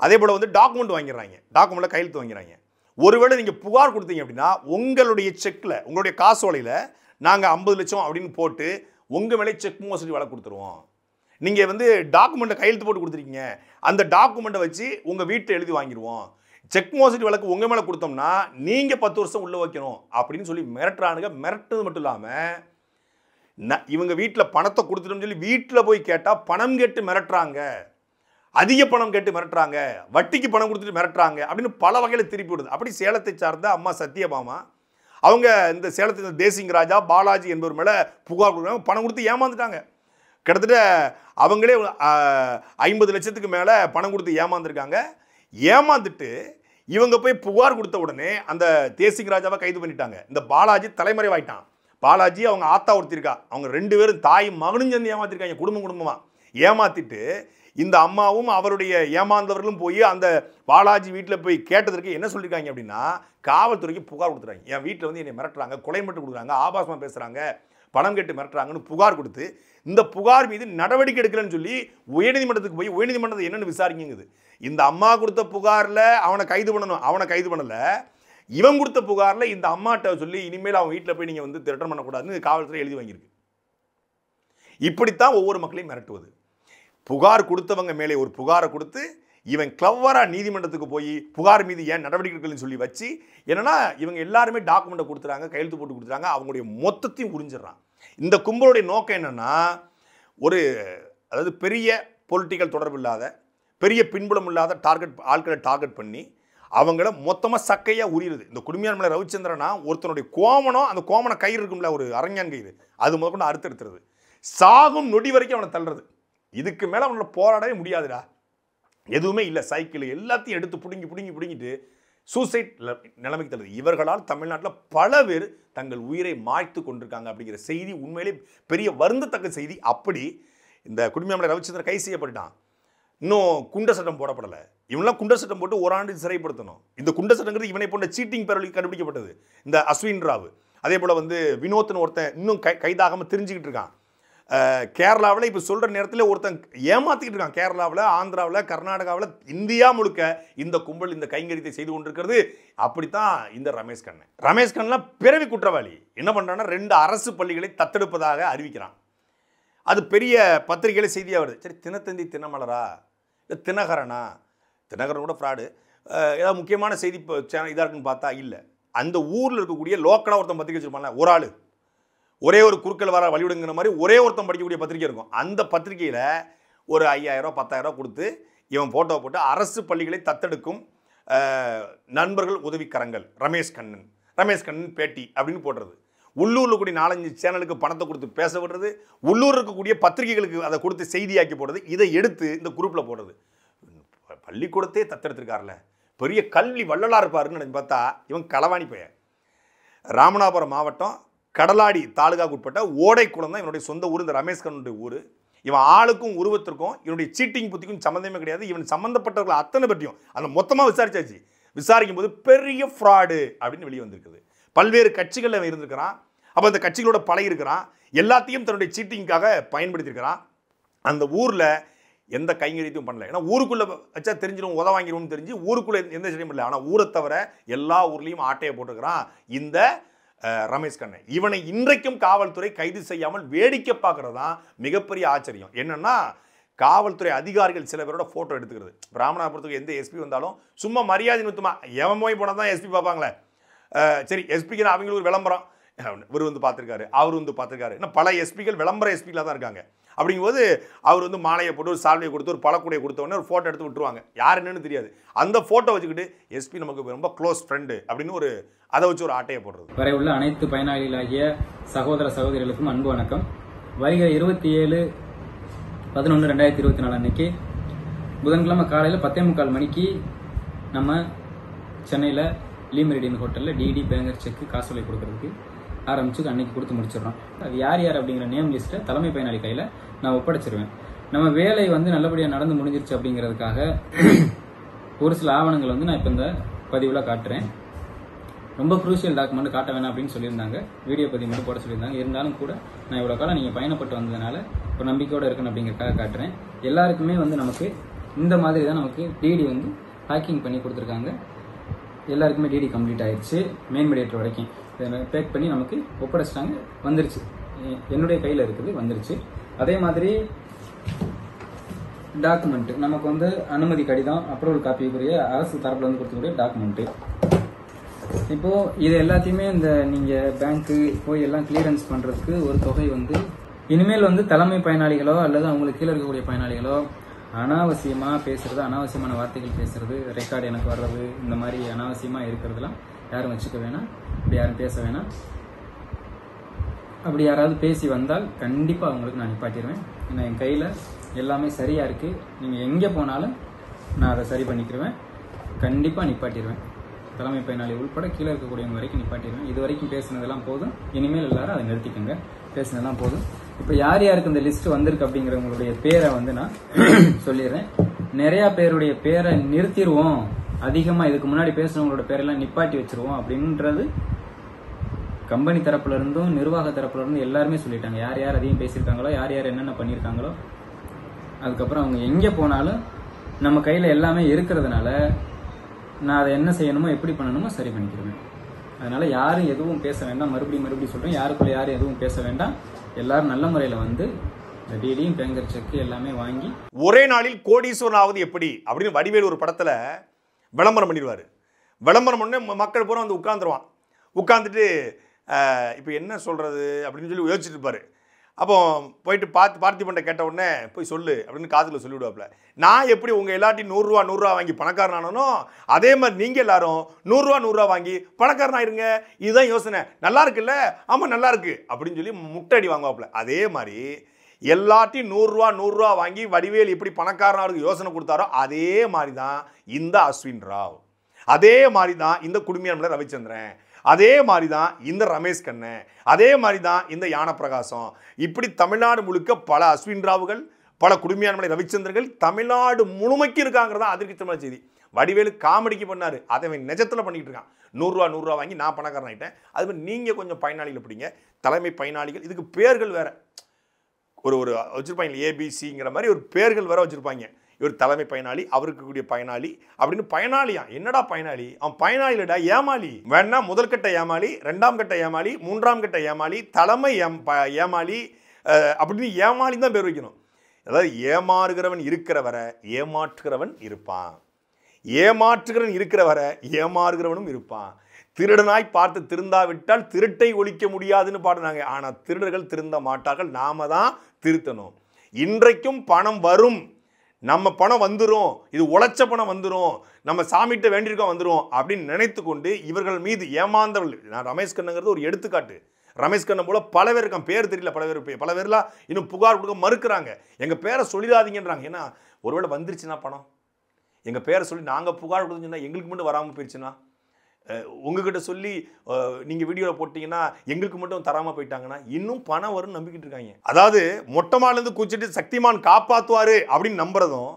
அதே போல் டாக்குமெண்ட் வாங்கிடுறாங்க, டாக்குமெண்ட்டில் கையெழுத்து வாங்கிறாங்க. ஒருவேளை நீங்கள் புகார் கொடுத்தீங்க அப்படின்னா உங்களுடைய செக்கில், உங்களுடைய காசோலையில் நாங்கள் 50 லட்சம் அப்படின்னு போட்டு உங்கள் மேலே செக் மோசடி வழக்கு கொடுத்துருவோம். நீங்கள் டாக்குமெண்ட்டை கையெழுத்து போட்டு கொடுத்துருக்கீங்க, அந்த டாக்குமெண்ட்டை வச்சு உங்கள் வீட்டில் எழுதி வாங்கிடுவோம். செக் மோசடி வழக்கு உங்கள் மேலே கொடுத்தோம்னா நீங்கள் 10 வருஷம் உள்ளே வைக்கணும் அப்படின்னு சொல்லி மிரட்டுறானுங்க. மிரட்டுறது மட்டும் இல்லாமல் இவங்க வீட்டில் பணத்தை கொடுத்துட்டோம்னு சொல்லி வீட்டில் போய் கேட்டால் பணம் கேட்டு மிரட்டுறாங்க, அதிக பணம் கேட்டு மிரட்டுறாங்க, வட்டிக்கு பணம் கொடுத்துட்டு மிரட்டுறாங்க அப்படின்னு பல வகையில் திருப்பி விடுது. அப்படி சேலத்தை சார்ந்த அம்மா சத்யபாமா அவங்க இந்த சேலத்தில் தேசிங் ராஜா பாலாஜி என்பவர் மேலே புகார் கொடுக்குறாங்க. பணம் கொடுத்து ஏமாந்துட்டாங்க. கிட்டத்தட்ட அவங்களே 50 லட்சத்துக்கு மேலே பணம் கொடுத்து ஏமாந்துருக்காங்க. ஏமாந்துட்டு இவங்க போய் புகார் கொடுத்த உடனே அந்த தேசிங் ராஜாவை கைது பண்ணிட்டாங்க. இந்த பாலாஜி தலைமறைவாயிட்டான். பாலாஜி அவங்க ஆத்தா ஒருத்தி இருக்கா, அவங்க 2 பேரும் தாயும் மகனும் சேர்ந்து ஏமாத்திருக்காங்க, குடும்பமாக ஏமாத்திட்டு இந்த அம்மாவும் அவருடைய ஏமாந்தவர்களும் போய் அந்த பாலாஜி வீட்டில் போய் கேட்டதற்கு என்ன சொல்லியிருக்காங்க அப்படின்னா, காவல்துறைக்கு புகார் கொடுத்துறாங்க. என் வீட்டில் என்னை மிரட்டுறாங்க, கொலை மட்டும் கொடுக்குறாங்க, ஆபாசமாக பேசுகிறாங்க, பணம் கேட்டு மிரட்டுறாங்கன்னு புகார் கொடுத்து இந்த புகார் மீது நடவடிக்கை எடுக்கலன்னு சொல்லி உயர்நீதிமன்றத்துக்கு போய் உயர்நீதிமன்றத்தை என்னென்னு விசாரிக்குங்குது. இந்த அம்மா கொடுத்த புகாரில் அவனை கைது பண்ணணும், அவனை கைது பண்ணலை. இவன் கொடுத்த புகாரில் இந்த அம்மாட்ட சொல்லி இனிமேல் அவன் வீட்டில் போய் நீங்கள் ரிட்டர்ன் பண்ணக்கூடாதுன்னு காவல்துறை எழுதி வாங்கியிருக்கு. இப்படித்தான் ஒவ்வொரு மக்களையும் மிரட்டுவது. புகார் கொடுத்தவங்க மேலே ஒரு புகாரை கொடுத்து இவன் கிளவராக நீதிமன்றத்துக்கு போய் புகார் மீது ஏன் நடவடிக்கை எடுக்கலன்னு சொல்லி வச்சு என்னன்னா இவங்க எல்லாருமே டாக்குமெண்ட்டை கொடுத்துறாங்க, கையெழுத்து போட்டு கொடுத்துறாங்க, அவங்களுடைய மொத்தத்தையும் உறிஞ்சிடறான். இந்த கும்பலுடைய நோக்கம் என்னன்னா, அதாவது பெரிய பொலிட்டிக்கல் தொடர்பு இல்லாத, பெரிய பின்புலம் இல்லாத ஆட்களை டார்கெட் பண்ணி அவங்கள மொத்தமாக சக்கையாக உரியுது. இந்த குடும்பியான்மலை ரவிச்சந்திரனா ஒருத்தனுடைய கோமனம், அந்த கோமன கயிறு இருக்கும்ல, ஒரு அரஞ்சான் கயிறு, அது முதற்கொண்டு அறுத்தெடுத்துறது, சாகும் நொடி வரைக்கும் அவனை தள்ளுறது. இதுக்கு மேலே அவனோட போராடவே முடியாதுடா, எதுவுமே இல்லை, சைக்கிள் எல்லாத்தையும் எடுத்து பிடுங்கிட்டு சூசைட் நிலைமைக்கு தள்ளுது. இவர்களால் தமிழ்நாட்டில் பல பேர் தங்கள் உயிரை மாய்த்து கொண்டிருக்காங்க அப்படிங்கிற செய்தி உண்மையிலே பெரிய வருந்தத்தக்க செய்தி. அப்படி இந்த குடும்பியான்மலை ரவிச்சந்திரன் கைது செய்யப்பட்டான். இன்னும் குண்ட சட்டம் போடப்படலை. இவனெல்லாம் குண்ட சட்டம் போட்டு 1 ஆண்டு சிறைப்படுத்தணும். இந்த குண்ட சட்டங்கிறது இவனை போன்ற சீட்டிங் பேரொழிக்கு கண்டுபிடிக்கப்பட்டது. இந்த அஸ்வின் ராவ், அதே போல் வினோத்னு ஒருத்தன் இன்னும் கைதாகாமல் தெரிஞ்சுக்கிட்டு இருக்கான். கேரளாவில் இப்போ சொல்கிற நேரத்தில் ஒருத்தன் ஏமாற்றிக்கிட்டு இருக்கான். கேரளாவில், ஆந்திராவில், கர்நாடகாவில், இந்தியா முழுக்க இந்த கும்பல் இந்த கைங்கரியத்தை செய்து கொண்டிருக்கிறது. அப்படித்தான் இந்த ரமேஷ் கண்ணன் பிறவி குற்றவாளி. என்ன பண்ணுறான்னா 2 அரசு பள்ளிகளை தத்தெடுப்பதாக அறிவிக்கிறான். அது பெரிய பத்திரிகையில செய்தியாக வருது. சரி, தினத்தந்தி, தினமலரா, இல்லை தினகரனா, தினகரன் கூட ஃப்ராடு, ஏதாவது முக்கியமான செய்தி சேனல் இதாக இருக்குன்னு பார்த்தா இல்லை. அந்த ஊரில் இருக்கக்கூடிய லோக்கலாக ஒருத்தன் பத்திரிக்கை வச்சுருப்பான்ல, ஒரு ஆள், ஒரே ஒரு குறுக்கள் வர வழிவிடுங்கிற மாதிரி ஒரே ஒருத்தன் படிக்கக்கூடிய பத்திரிக்கை இருக்கும். அந்த பத்திரிகையில் ஒரு 5000 10,000 கொடுத்து இவன் ஃபோட்டோ போட்டு அரசு பள்ளிகளை தத்தெடுக்கும் நண்பர்கள் உதவிக்கரங்கள் ரமேஷ் கண்ணன் பேட்டி அப்படின்னு போடுறது. உள்ளூரில் கூடிய 4-5 சேனலுக்கு பணத்தை கொடுத்து பேச விடுறது, உள்ளூர் இருக்கக்கூடிய பத்திரிகைகளுக்கு அதை கொடுத்து செய்தியாக்கி போடுறது, இதை எடுத்து இந்த குரூப்பில் போடுறது. பள்ளிக்கூடத்தே தத்தெடுத்திருக்காருல, பெரிய கல்வி வள்ளலாக இருப்பாருன்னு நினச்சி பார்த்தா இவன் களவாணி பையன். ராமநாதபுரம் மாவட்டம் கடலாடி தாலுகாவுக்கு உட்பட்ட ஓடைக்குளம் தான் இவனுடைய சொந்த ஊர். இந்த ரமேஷ் கண்ணனுடைய ஊர். இவன் ஆளுக்கும் உருவத்திற்கும் இவனுடைய சீட்டிங் புத்திக்கும் சம்மந்தமே கிடையாது. இவன் சம்மந்தப்பட்டவர்கள் அத்தனை பற்றியும் அந்த மொத்தமாக விசாரிச்சாச்சு. விசாரிக்கும் போது பெரிய ஃப்ராடு அப்படின்னு வெளியே வந்திருக்குது. பல்வேறு கட்சிகளில் அவன் இருந்திருக்கிறான். அப்போ அந்த கட்சிகளோட பழகி இருக்கிறான். எல்லாத்தையும் தன்னுடைய சீட்டிங்காக பயன்படுத்தியிருக்கிறான். அந்த ஊரில் எந்த கைங்கரியத்தையும் பண்ணல. ஏன்னா ஊருக்குள்ளே வச்சா தெரிஞ்சிடும், உத வாங்கிடும்னு தெரிஞ்சு ஊருக்குள்ளே எந்த சரியும் பண்ணல. ஆனால் ஊரை தவிர எல்லா ஊர்லேயும் ஆட்டையை போட்டுக்கிறான் இந்த ரமேஷ் கண்ணன். இவனை இன்றைக்கும் காவல்துறை கைது செய்யாமல் வேடிக்கை பார்க்கறது தான் மிகப்பெரிய ஆச்சரியம். என்னன்னா காவல்துறை அதிகாரிகள் சில பேரோட ஃபோட்டோ எடுத்துக்கிறது. ராமநாதபுரத்துக்கு எந்த எஸ்பி வந்தாலும் சும்மா மரியாதை நிறுத்தமாக எவன் போய் போனால் தான் எஸ்பி பார்ப்பாங்களே. சரி, எஸ்பிக்கு அவங்களுக்கு ஒரு விளம்பரம், இவர் வந்து பார்த்துருக்காரு, அவர் வந்து பார்த்துருக்காரு. இன்னும் பல எஸ்பிகள் விளம்பர எஸ்பிகளாக தான் இருக்காங்க. அப்படிங்கும்போது அவர் வந்து மாலையை போட்டு ஒரு சால்வையை கொடுத்து ஒரு பழக்கூடையை கொடுத்தோடனே ஒரு ஃபோட்டோ எடுத்து விட்டுருவாங்க. யார் என்னன்னு தெரியாது. அந்த ஃபோட்டோ வச்சுக்கிட்டு எஸ்பி நமக்கு ரொம்ப க்ளோஸ் ஃப்ரெண்டு அப்படின்னு ஒரு அதை வச்சு ஒரு ஆட்டையை போடுறது. வரை உள்ள அனைத்து பயனாளிகளாகிய சகோதர சகோதரிகளுக்கும் அன்பு வணக்கம். வருகிற 27/11/2024 அன்னைக்கு புதன்கிழமை காலையில் 10:45 மணிக்கு நம்ம சென்னையில் லீமெரிடியன் ஹோட்டலில் டிடி பேங்கர் செக்கு காசோலை கொடுக்கறதுக்கு ஆரம்பிச்சு அன்னைக்கு கொடுத்து முடிச்சிடறோம். அது யார் யார் அப்படிங்கிற நேம் லிஸ்ட்டை தலைமை பயனாளி கையில் நான் ஒப்படைச்சிருவேன். நம்ம வேலை வந்து நல்லபடியாக நடந்து முடிஞ்சிருச்சு அப்படிங்கிறதுக்காக ஒரு சில ஆவணங்கள் வந்து நான் இப்போ இந்த பதிவில் காட்டுறேன். ரொம்ப குரூசியல் டாக்குமெண்ட் காட்ட வேணாம் அப்படின்னு சொல்லியிருந்தாங்க, வீடியோ பதிவு மட்டும் போட சொல்லியிருந்தாங்க. இருந்தாலும் கூட நான் இவ்வளோ காலம் நீங்கள் பயணப்பட்டு வந்ததுனால ஒரு நம்பிக்கையோடு இருக்கணும் அப்படிங்கிறதுக்காக காட்டுறேன். எல்லாருக்குமே வந்து நமக்கு இந்த மாதிரி தான் நமக்கு டிடி வந்து பேக்கிங் பண்ணி கொடுத்துருக்காங்க. எல்லாருக்குமே டிடி கம்ப்ளீட் ஆயிடுச்சு. மெயின் மீடியேட்டர் வரைக்கும் பேக் பண்ணி நமக்கு ஒப்படைச்சிட்டாங்க, வந்துருச்சு. என்னுடைய கையில் இருக்குது, வந்துருச்சு. அதே மாதிரி டாக்குமெண்ட் நமக்கு வந்து அனுமதி கடிதம், அப்ரூவல் காப்பிக்குரிய அரசு தரப்புல வந்து கொடுத்துக்கூடிய டாக்குமெண்ட்டு. இப்போ இது எல்லாத்தையுமே இந்த நீங்க பேங்க்கு போய் எல்லாம் கிளியரன்ஸ் பண்றதுக்கு ஒரு தொகை வந்து இனிமேல் வந்து தலைமை பயனாளிகளோ அல்லது அவங்களுக்கு கீழே இருக்கக்கூடிய பயனாளிகளோ அனாவசியமா பேசுறது, அனாவசியமான வார்த்தைகள் பேசுறது, ரெக்கார்டு எனக்கு வர்றது, இந்த மாதிரி அனாவசியமா இருக்கிறதுலாம் யாரும் வச்சுக்க வேணாம். அப்படி யாரும் பேச வேணாம். அப்படி யாராவது பேசி வந்தால் கண்டிப்பா அவங்களுக்கு நான் நிப்பாட்டிடுவேன். ஏன்னா என் கையில எல்லாமே சரியா இருக்கு. நீங்க எங்க போனாலும் நான் அதை சரி பண்ணிக்கிடுவேன். கண்டிப்பா நிப்பாட்டிடுவேன். தலைமை பயனாளி உள்பட கீழே இருக்கக்கூடியவங்க வரைக்கும் நிப்பாட்டிடுவேன். இது வரைக்கும் பேசினதெல்லாம் போதும். இனிமேல் எல்லாரும் அதை நிறுத்திக்கோங்க. பேசினதெல்லாம் போதும். இப்போ யார் யாருக்கு இந்த லிஸ்ட் வந்திருக்கு அப்படிங்கிறவங்களுடைய பேரை வந்து நான் சொல்லிடுறேன். நிறைய பேருடைய பேரை நிறுத்திடுவோம், அதிகமாக இதுக்கு முன்னாடி பேசுனவங்களோட பேரெல்லாம் நிப்பாட்டி வச்சிருவோம் அப்படின்றது கம்பெனி தரப்புல இருந்தும் நிர்வாக தரப்புல இருந்தும் எல்லாருமே சொல்லிட்டாங்க. யார் யார் அதிகம் பேசியிருக்காங்களோ, யார் யார் என்னென்ன பண்ணியிருக்காங்களோ. அதுக்கப்புறம் அவங்க எங்கே போனாலும் நம்ம கையில் எல்லாமே இருக்கிறதுனால நான் அதை என்ன செய்யணுமோ எப்படி பண்ணணுமோ சரி பண்ணிக்கிடுவேன். அதனால யாரும் எதுவும் பேச வேண்டாம். மறுபடியும் சொல்றேன், யாருக்குள்ள யாரும் எதுவும் பேச வேண்டாம். எல்லாரும் நல்ல முறையில் வந்து இந்த டிடியும் பேங்கர் செக் எல்லாமே வாங்கி ஒரே நாளில் கோடீஸ்வரன் ஆவது எப்படி அப்படின்னு வடிவேலு ஒரு படத்துல விளம்பரம் பண்ணிடுவாரு. விளம்பரம் பண்ண மக்கள் பூரா வந்து உட்காந்துருவான். உட்காந்துட்டு இப்போ என்ன சொல்றது அப்படின்னு சொல்லி யோசிச்சுட்டு இருப்பாரு. அப்போ போயிட்டு பார்த்திபன்ட்ட கேட்ட உடனே போய் சொல்லு அப்படின்னு காதுல சொல்லிவிடுவாப்புல. நான் எப்படி உங்கள் எல்லாத்தையும் 100 ரூபா வாங்கி பணக்காரனானோ அதே மாதிரி நீங்கள் எல்லாரும் 100 ரூபா வாங்கி பணக்காரனாயிருங்க. இதுதான் யோசனை. நல்லா இருக்குல்ல? ஆமாம் நல்லா இருக்கு அப்படின்னு சொல்லி முட்டடி வாங்குவாப்புல. அதே மாதிரி எல்லாத்தையும் 100 ரூபா வாங்கி வடிவேல் எப்படி பணக்காரனாருக்கு யோசனை கொடுத்தாரோ அதே மாதிரி தான் இந்த அஸ்வின் ராவ், அதே மாதிரி தான் இந்த குடுமியான்மலை ரவிச்சந்திரன், அதே மாதிரி தான் இந்த ரமேஷ் கண்ணன், அதே மாதிரி தான் இந்த ஞானப்பிரகாசம். இப்படி தமிழ்நாடு முழுக்க பல அஸ்வின் ராவுகள், பல குடுமியான்மலை ரவிச்சந்திரர்கள் தமிழ்நாடு முழுமைக்கு இருக்காங்கிறதா அதிர்ச்சித்தமான செய்தி. வடிவேலு காமெடிக்கு பண்ணாரு, அதை நிஜத்தில் பண்ணிக்கிட்டு இருக்கான். 100 ரூபா வாங்கி நான் பணக்காரன் ஆகிட்டேன். அது மாதிரி நீங்கள் கொஞ்சம் பயனாளிகள் பிடிங்க. தலைமை பயனாளிகள், இதுக்கு பேர்கள் வேற ஒரு வச்சுருப்பாங்க. ஏபிசிங்கிற மாதிரி ஒரு பேர்கள் வேற வச்சுருப்பாங்க. இவர் தலைமை பயனாளி, அவருக்கு கூடிய பயனாளி அப்படின்னு. பயனாளியா? என்னடா பயனாளி? அவன் பயனாளிடா, ஏமாளி. வேணா முதல் கட்ட ஏமாளி, 2ஆம் கட்ட ஏமாளி, 3ஆம் கட்ட ஏமாளி, தலைமை ஏமாளி அப்படின்னு ஏமாளி தான் பேர் வைக்கணும். அதாவது ஏமாறுகிறவன் இருக்கிற வரை ஏமாற்றுகிறவன் இருப்பான், ஏமாற்றுகிறவன் இருக்கிற வரை ஏமாறுகிறவனும் இருப்பான். திருடனாய் பார்த்து திருந்தாவிட்டால் திருட்டை ஒழிக்க முடியாதுன்னு பாடுனாங்க. ஆனால் திருடர்கள் திருந்த மாட்டார்கள், நாம தான் திருத்தணும். இன்றைக்கும் பணம் வரும், நம்ம பணம் வந்துடும், இது உழைச்ச பணம் வந்துடும், நம்ம சாமிகிட்ட வேண்டியிருக்கோம் வந்துடும் அப்படின்னு நினைத்து கொண்டு இவர்கள் மீது ஏமாந்தவர்கள். நான் ரமேஷ் கண்ணங்கிறது ஒரு எடுத்துக்காட்டு. ரமேஷ் கண்ணன் போல பல பேர் இருக்கான், பேர் தெரியல, பல பேர்லாம் இன்னும் புகார் கொடுக்க மறுக்கிறாங்க. எங்கள் பேரை சொல்லிடாதீங்கன்றாங்க. ஏன்னா ஒருவேளை வந்துருச்சுன்னா பணம், எங்கள் பேரை சொல்லி நாங்கள் புகார் கொடுத்துச்சுன்னா எங்களுக்கு மட்டும் வராமல் போயிடுச்சுன்னா, உங்ககிட்ட சொல்லி நீங்கள் வீடியோவில் போட்டிங்கன்னா எங்களுக்கு மட்டும் தராமல் போயிட்டாங்கன்னா இன்னும் பணம் வரும்னு நம்பிக்கிட்டு இருக்காங்க. அதாவது மொட்டை மாலேருந்து கூச்சிட்டு சக்திமான் காப்பாற்றுவார் அப்படின்னு நம்புறதும்,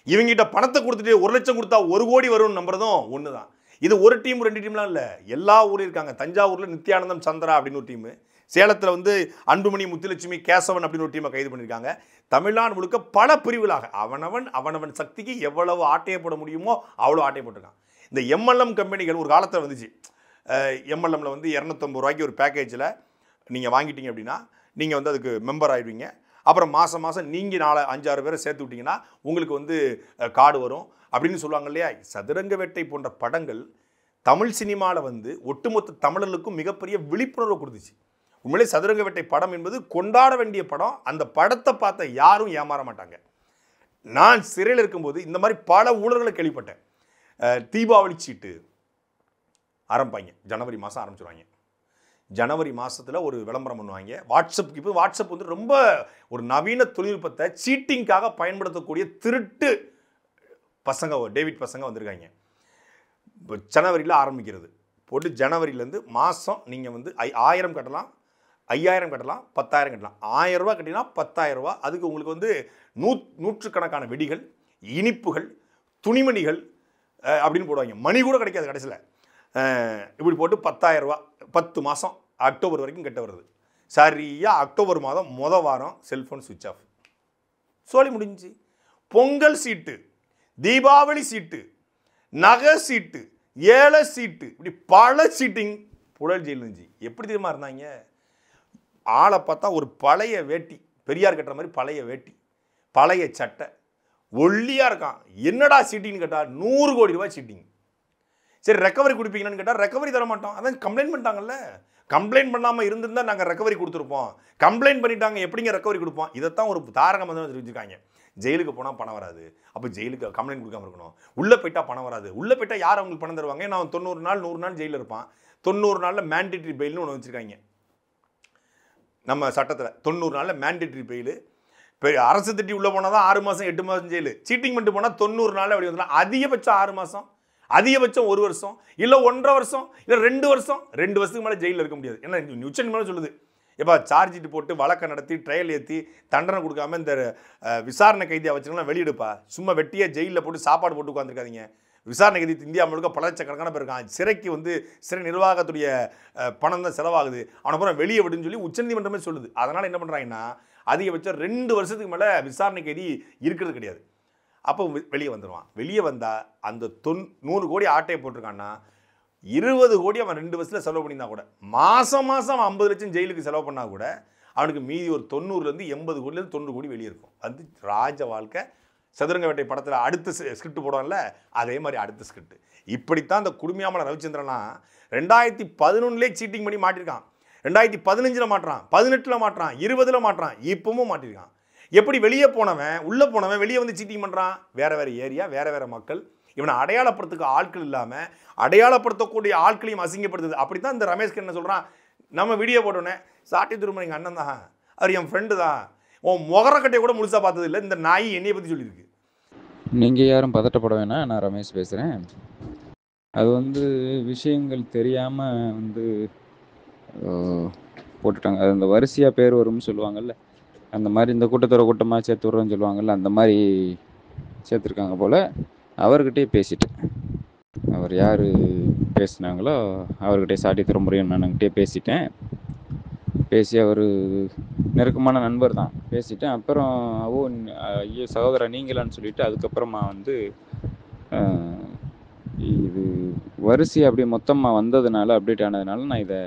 இவங்கிட்ட பணத்தை கொடுத்துட்டு 1 லட்சம் கொடுத்தா 1 கோடி வரும்னு நம்புறதும் ஒன்று தான். இது ஒரு டீம் 2 டீம்லாம் இல்லை, எல்லா ஊர்லையும் இருக்காங்க. தஞ்சாவூரில் நித்யானந்தம் சந்திரா அப்படின்னு ஒரு டீமு, சேலத்தில் வந்து அன்புமணி, முத்துலட்சுமி, கேசவன் அப்படின்னு ஒரு டீமை கைது பண்ணியிருக்காங்க. தமிழ்நாடு முழுக்க பல பிரிவுகளாக அவனவன் சக்திக்கு எவ்வளவு ஆட்டையை போட முடியுமோ அவ்வளோ ஆட்டையை போட்டிருக்கான். இந்த எம்எல்எம் கம்பெனிகள் ஒரு காலத்தில் வந்துச்சு. எம்எல்எம்ல வந்து 250 ரூபாய்க்கு ஒரு பேக்கேஜில் நீங்கள் வாங்கிட்டீங்க அப்படின்னா நீங்கள் வந்து அதுக்கு மெம்பர் ஆகிடுவீங்க. அப்புறம் மாதம் மாதம் நீங்கள் 4-5-6 பேரை சேர்த்து விட்டிங்கன்னா உங்களுக்கு வந்து கார்டு வரும் அப்படின்னு சொல்லுவாங்க இல்லையா. சதுரங்க வேட்டை போன்ற படங்கள் தமிழ் சினிமாவில் வந்து ஒட்டுமொத்த தமிழர்களுக்கும் மிகப்பெரிய விழிப்புணர்வு கொடுத்துச்சு. உண்மையிலே சதுரங்க வேட்டை படம் என்பது கொண்டாட வேண்டிய படம். அந்த படத்தை பார்த்த யாரும் ஏமாற மாட்டாங்க. நான் சிறையில் இருக்கும்போது இந்த மாதிரி பல ஊழல்களை கேள்விப்பட்டேன். தீபாவளி சீட்டு ஆரம்பிப்பாங்க, ஜனவரி மாதம் ஆரம்பிச்சிருவாங்க. ஜனவரி மாதத்தில் ஒரு விளம்பரம் பண்ணுவாங்க. இப்போ வாட்ஸ்அப் வந்து ரொம்ப ஒரு நவீன தொழில்நுட்பத்தை சீட்டிங்காக பயன்படுத்தக்கூடிய திருட்டு பசங்க, டேவிட் பசங்க வந்திருக்காங்க. இப்போ ஜனவரியில் ஆரம்பிக்கிறது போட்டு ஜனவரியிலேருந்து மாதம் நீங்கள் வந்து 1000 கட்டலாம், 5000 கட்டலாம், 10000 கட்டலாம். 1000 ரூபா கட்டினா 10000 ரூபா. அதுக்கு உங்களுக்கு வந்து நூற்றுக்கணக்கான வெடிகள், இனிப்புகள், துணிமணிகள் அப்படின்னு போடுவாங்க. மணி கூட கிடைக்காது கடைசியில். இப்படி போட்டு 10000 ரூபா 10 மாதம் அக்டோபர் வரைக்கும் கட்ட வருது. சரியாக அக்டோபர் மாதம் வாரம் செல்ஃபோன் சுவிட்ச் ஆஃப். சொல்லி முடிஞ்சு. பொங்கல் சீட்டு, தீபாவளி சீட்டு, நகை சீட்டு, ஏழை சீட்டு, இப்படி பல சீட்டிங் புழல் ஜெயில் இருந்துச்சு. எப்படி தெரியுமா இருந்தாங்க? ஆளை பார்த்தா ஒரு பழைய வேட்டி, பெரியார் கட்டுற மாதிரி பழைய வேட்டி, பழைய சட்டை, ஒல்லியாக இருக்கான். என்னடா சீட்டிங்னு கேட்டால் 100 கோடி ரூபாய் சீட்டிங். சரி ரெக்கவரி கொடுப்பீங்கன்னு கேட்டால் ரெக்கவரி தர மாட்டோம். அதான் கம்ப்ளைண்ட் பண்ணிட்டாங்கல்ல. கம்ப்ளைண்ட் பண்ணாமல் இருந்திருந்தால் நாங்கள் ரெக்கவரி கொடுத்துருப்போம். கம்ப்ளைண்ட் பண்ணிட்டாங்க, எப்படிங்க ரெக்கவரி கொடுப்போம்? இதைத்தான் ஒரு தாரக மந்திரம் தெரிவிச்சிருக்காங்க. ஜெயிலுக்கு போனால் பணம் வராது, அப்போ ஜெயிலுக்கு கம்ப்ளைண்ட் கொடுக்காம இருக்கணும். உள்ளே போயிட்டா பணம் வராது. உள்ளே போயிட்டா யார் அவங்களுக்கு பணம் தருவாங்க? நான் 90 நாள் 100 நாள் ஜெயிலில் இருப்பான். 90 நாளில் மேண்டேட்டரி பெயில்னு ஒன்று வச்சுருக்காங்க நம்ம சட்டத்தில். 90 நாளில் மேண்டேட்டரி பெயில். அரசு திட்டி உள்ளே போனால் தான் 6 மாதம் 8 மாதம் ஜெயிலு. சீட்டிங் பண்ணிட்டு போனால் 90 நாளில் அப்படி வந்துடலாம். அதிகபட்சம் 6 மாதம், அதிகபட்சம் 1 வருஷம், இல்லை 1.5 வருஷம், இல்லை 2 வருஷம். 2 வருஷத்துக்கு மேலே ஜெயிலில் இருக்க முடியாது. ஏன்னா உச்சநீதிமன்றம் சொல்லுது, எப்போ சார்ஜிட்டு போட்டு வழக்கை நடத்தி ட்ரையல் ஏற்றி தண்டனை கொடுக்காம இந்த விசாரணை கைதியாக வச்சுக்கலாம் வெளியிடுப்பா. சும்மா வெட்டியாக ஜெயிலில் போட்டு சாப்பாடு போட்டு உட்காந்துருக்காதீங்க. விசாரணை கைதி இந்தியா முழுக்க பல லட்சக்கணக்கான பேர் இருக்கான். சிறைக்கு வந்து சிறை நிர்வாகத்துடைய பணம் தான் செலவாகுது, அவனை பூரா வெளியே விடுன்னு சொல்லி உச்சநீதிமன்றமே சொல்லுது. அதனால் என்ன பண்ணுறாங்கன்னா அதிகபட்சம் 2 வருஷத்துக்கு மேலே விசாரணை கைதி இருக்கிறது கிடையாது. அப்போ வெளியே வந்துடுவான். வெளியே வந்தால் அந்த 100 கோடி ஆட்டையை போட்டிருக்கான்னா 20 கோடி அவன் 2 வருஷத்தில் செலவு பண்ணியிருந்தா கூட, மாதம் அவன் 50 லட்சம் ஜெயிலுக்கு செலவு பண்ணால் கூட அவனுக்கு மீதி ஒரு 90லேருந்து 80 கோடிலேருந்து 90 கோடி வெளியே இருக்கும். அது ராஜ வாழ்க்கை. சதுரங்க வேட்டை படத்தில் அடுத்த ஸ்கிரிப்ட் போடுவான்ல, அதே மாதிரி அடுத்த ஸ்கிரிப்ட். இப்படித்தான் இந்த குடுமியாமலை ரவிச்சந்திரன்லாம் 2011 சீட்டிங் பண்ணி மாட்டிருக்கான். 2015 மாட்டுறான், 18 மாட்டுறான், 20 மாட்டுறான், இப்பவும் மாட்டிருக்கான். எப்படி வெளியே போனவன் உள்ளே போனவன் வெளியே வந்து சீட்டிங் பண்ணுறான்? வேற வேற ஏரியா, வேற வேற மக்கள். இவனை அடையாளப்படுத்துக்க ஆட்கள் இல்லாமல் அடையாளப்படுத்தக்கூடிய ஆட்களையும் அசிங்கப்படுத்துது. அப்படி தான் இந்த ரமேஷ்க்கு என்ன சொல்கிறான், நம்ம வீடியோ போட்டோன்னே சாட்டி திரும்ப எங்கள் அண்ணன் தான், அவர் என் ஃப்ரெண்டு தான், உன் முகரக்கட்டையை கூட முழுசாக பார்த்தது இல்லை, இந்த நாய் என்னையை பற்றி சொல்லியிருக்கு. நீங்கள் யாரும் பதட்டப்பட வேணாம், நான் ரமேஷ் பேசுகிறேன். அது வந்து விஷயங்கள் தெரியாமல் போட்டுட்டாங்க. அது அந்த வரிசையாக பேர் வரும்னு சொல்லுவாங்கள்ல, அந்த மாதிரி இந்த கூட்டத்தோட கூட்டமாக சேர்த்து விட்றோன்னு சொல்லுவாங்கள்ல, அந்த மாதிரி சேர்த்துருக்காங்க போல். அவர்கிட்டே பேசிட்டேன். அவர் யார் பேசினாங்களோ அவர்கிட்டே சாட்டி திருமுறையும் நான்கிட்டே பேசிட்டேன். பேசி அவர் நெருக்கமான நண்பர் தான், பேசிட்டேன். அப்புறம் ஐயோ சகோதரா நீங்களான்னு சொல்லிவிட்டு அதுக்கப்புறமா இது வரிசை அப்படியே மொத்தமாக வந்ததுனால அப்டேட் ஆனதுனால நான் இதை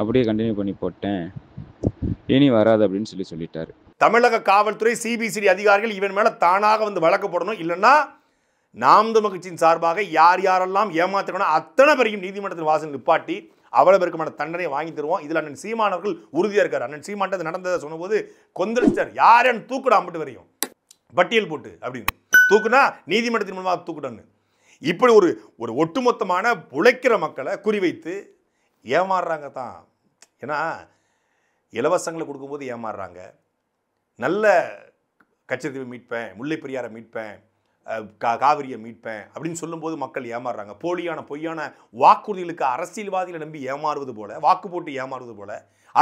அப்படியே கண்டினியூ பண்ணி போட்டேன், இனி வராது அப்படின்னு சொல்லிட்டாரு. தமிழக காவல்துறை சிபிசிடி அதிகாரிகள் இவன் மேலே தானாக வந்து வழக்கு போடணும். இல்லைன்னா நாம் தமிழர் கட்சியின் சார்பாக யார் யாரெல்லாம் ஏமாற்றணும் அத்தனை பேரையும் நீதிமன்றத்தில் வாசல் நிப்பாட்டி அவ்வளவு பேருக்குமான தண்டனை வாங்கி தருவோம். இதில் அண்ணன் சீமான் அவர்கள் உறுதியாக இருக்கார். அண்ணன் சீமான் நடந்ததை சொன்னபோது கொந்தளிச்சார். யாரும் தூக்குடா அம்பிட்டு வரையும் பட்டியல் போட்டு அப்படின்னு தூக்குனா நீதிமன்றத்தின் மூலமாக தூக்குடன்னு. இப்படி ஒரு ஒட்டுமொத்தமான உழைக்கிற மக்களை குறிவைத்து ஏமாறுறாங்க தான். ஏன்னா இலவசங்களை கொடுக்கும்போது ஏமாறுறாங்க. நல்ல கச்சத்தீவை மீட்பேன், முல்லை பெரியாரை மீட்பேன், காவிரியை மீட்பேன் அப்படின்னு சொல்லும்போது மக்கள் ஏமாறுறாங்க. போலியான பொய்யான வாக்குறுதிகளுக்கு அரசியல்வாதிகளை நம்பி ஏமாறுவது போல, வாக்கு போட்டு ஏமாறுவது போல,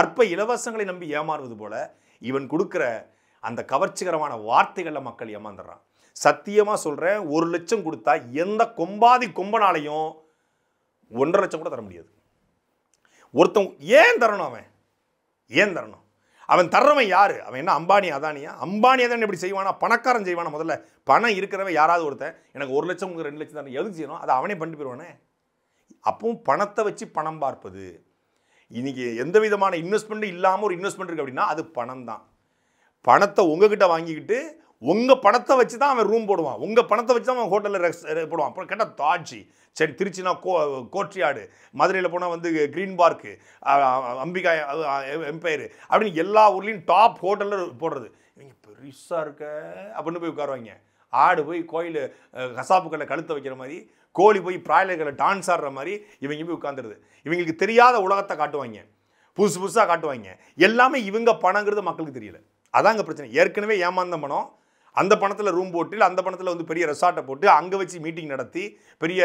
அற்ப இலவசங்களை நம்பி ஏமாறுவது போல இவன் கொடுக்குற அந்த கவர்ச்சிகரமான வார்த்தைகளில் மக்கள் ஏமாந்துடுறான். சத்தியமாக சொல்கிறேன், 1 லட்சம் கொடுத்தா எந்த கொம்பாதி கொம்பனாலையும் 1.5 லட்சம் கூட தர முடியாது. ஒருத்தன் ஏன் தரணும்? அவன் ஏன் தரணும்? அவன் தர்றவன் யாரு? அவன் என்ன அம்பானி அதானியா? அம்பானி அதானி எப்படி செய்வானா? பணக்காரன் செய்வானா? முதல்ல பணம் இருக்கிறவன் யாராவது ஒருத்தன் எனக்கு 1 லட்சம் 2 லட்சம் தான் எதுக்கு செய்யணும்? அதை அவனே பண்ணிட்டு போயிடுவானே. அப்பவும் பணத்தை வச்சு பணம் பார்ப்பது. இன்னைக்கு எந்த விதமான இன்வெஸ்ட்மெண்ட்டும் இல்லாமல் ஒரு இன்வெஸ்ட்மெண்ட் இருக்கு அப்படின்னா அது பணம் தான். பணத்தை உங்ககிட்ட வாங்கிக்கிட்டு உங்க பணத்தை வச்சு தான் அவன் ரூம் போடுவான், உங்க பணத்தை வச்சு தான் அவன் ஹோட்டலில் போடுவான். அப்புறம் கேட்டால் தாட்சி, சரி திருச்சினா கோட்ரியாடு, மதுரையில் போனால் வந்து கிரீன் பார்க்கு, அம்பிகா எம்பையர் அப்படின்னு எல்லா ஊர்லேயும் டாப் ஹோட்டலில் போடுறது. இவங்க பெருசாக இருக்க அப்படின்னு போய் உட்காருவாங்க. ஆடு போய் கோயில் கசாப்புக்களை கழுத்தை வைக்கிற மாதிரி, கோழி போய் பிராய்லர்களை டான்ஸ் ஆடுற மாதிரி இவங்க போய் உட்காந்துருது. இவங்களுக்கு தெரியாத உலகத்தை காட்டுவாங்க, புதுசு புதுசாக காட்டுவாங்க. எல்லாமே இவங்க பணங்கிறது மக்களுக்கு தெரியல. அதாங்க பிரச்சனை. ஏற்கனவே ஏமாந்த பணம், அந்த பணத்தில் ரூம் போட்டு இல்லை அந்த பணத்தில் வந்து பெரிய ரெசார்ட்டை போட்டு அங்கே வச்சு மீட்டிங் நடத்தி பெரிய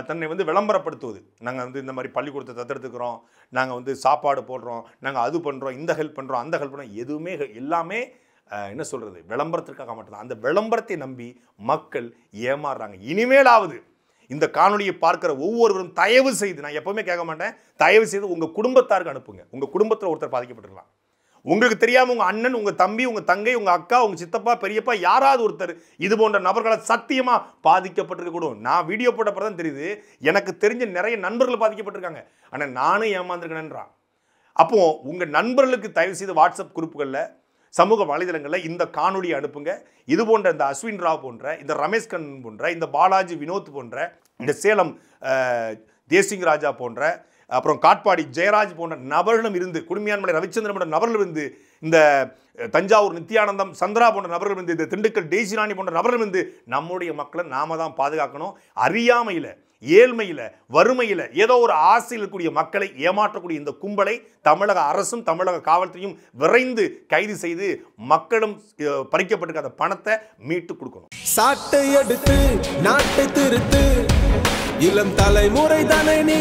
தன்னை வந்து விளம்பரப்படுத்துவது. நாங்கள் வந்து இந்த மாதிரி பள்ளிக்கூடத்தை தத்தெடுத்துக்கிறோம், நாங்கள் வந்து சாப்பாடு போடுறோம், நாங்கள் அது பண்ணுறோம், இந்த ஹெல்ப் பண்ணுறோம், அந்த ஹெல்ப் பண்ணுறோம். எதுவுமே எல்லாமே என்ன சொல்கிறது, விளம்பரத்திற்காக மட்டும்தான். அந்த விளம்பரத்தை நம்பி மக்கள் ஏமாறுறாங்க. இனிமேலாவது இந்த காணொலியை பார்க்குற ஒவ்வொருவரும் தயவு செய்து, நான் எப்போவுமே கேட்க மாட்டேன், தயவு செய்து உங்கள் குடும்பத்தாருக்கு அனுப்புங்க. உங்கள் குடும்பத்தில் ஒருத்தர் பாதிக்கப்பட்டிருக்கலாம், உங்களுக்கு தெரியாமல் உங்கள் அண்ணன், உங்கள் தம்பி, உங்கள் தங்கை, உங்கள் அக்கா, உங்கள் சித்தப்பா, பெரியப்பா, யாராவது ஒருத்தர் இது போன்ற நபர்களை சத்தியமாக பாதிக்கப்பட்டிருக்கக்கூடும். நான் வீடியோ போட்டப்போ தான் தெரியுது, எனக்கு தெரிஞ்ச நிறைய நண்பர்கள் பாதிக்கப்பட்டிருக்காங்க, ஆனால் நானும் ஏமாந்துருக்கேன்றான். அப்போது உங்கள் நண்பர்களுக்கு தயவு செய்து வாட்ஸ்அப் குரூப்புகளில், சமூக வலைதளங்களில் இந்த காணொலியை அனுப்புங்க. இது போன்ற இந்த அஸ்வின் ராவ் போன்ற, இந்த ரமேஷ் கண்ணன் போன்ற, இந்த பாலாஜி வினோத் போன்ற, இந்த சேலம் தேசிங் ராஜா போன்ற, அப்புறம் காட்பாடி ஜெயராஜ் போன்ற நபர்களும் இருந்து, குடுமியான்மலை ரவிச்சந்திரன் போன்ற நபர்களும் இருந்து, இந்த தஞ்சாவூர் நித்யானந்தம் சந்திரா போன்ற நபர்களும் இருந்து, இந்த திண்டுக்கல் டெய்சிராணி போன்ற நபர்களும் இருந்து நம்முடைய மக்களை நாம தான் பாதுகாக்கணும். அறியாமையில், ஏழ்மையில், வறுமையில், ஏதோ ஒரு ஆசையில் இருக்கக்கூடிய மக்களை ஏமாற்றக்கூடிய இந்த கும்பலை தமிழக அரசும் தமிழக காவல்துறையும் விரைந்து கைது செய்து மக்களும் பறிக்கப்பட்டிருக்க அந்த பணத்தை மீட்டு கொடுக்கணும். சாட்டை எடுத்து நாட்டை திருத்து, இளம் தலைமுறை தானே நீ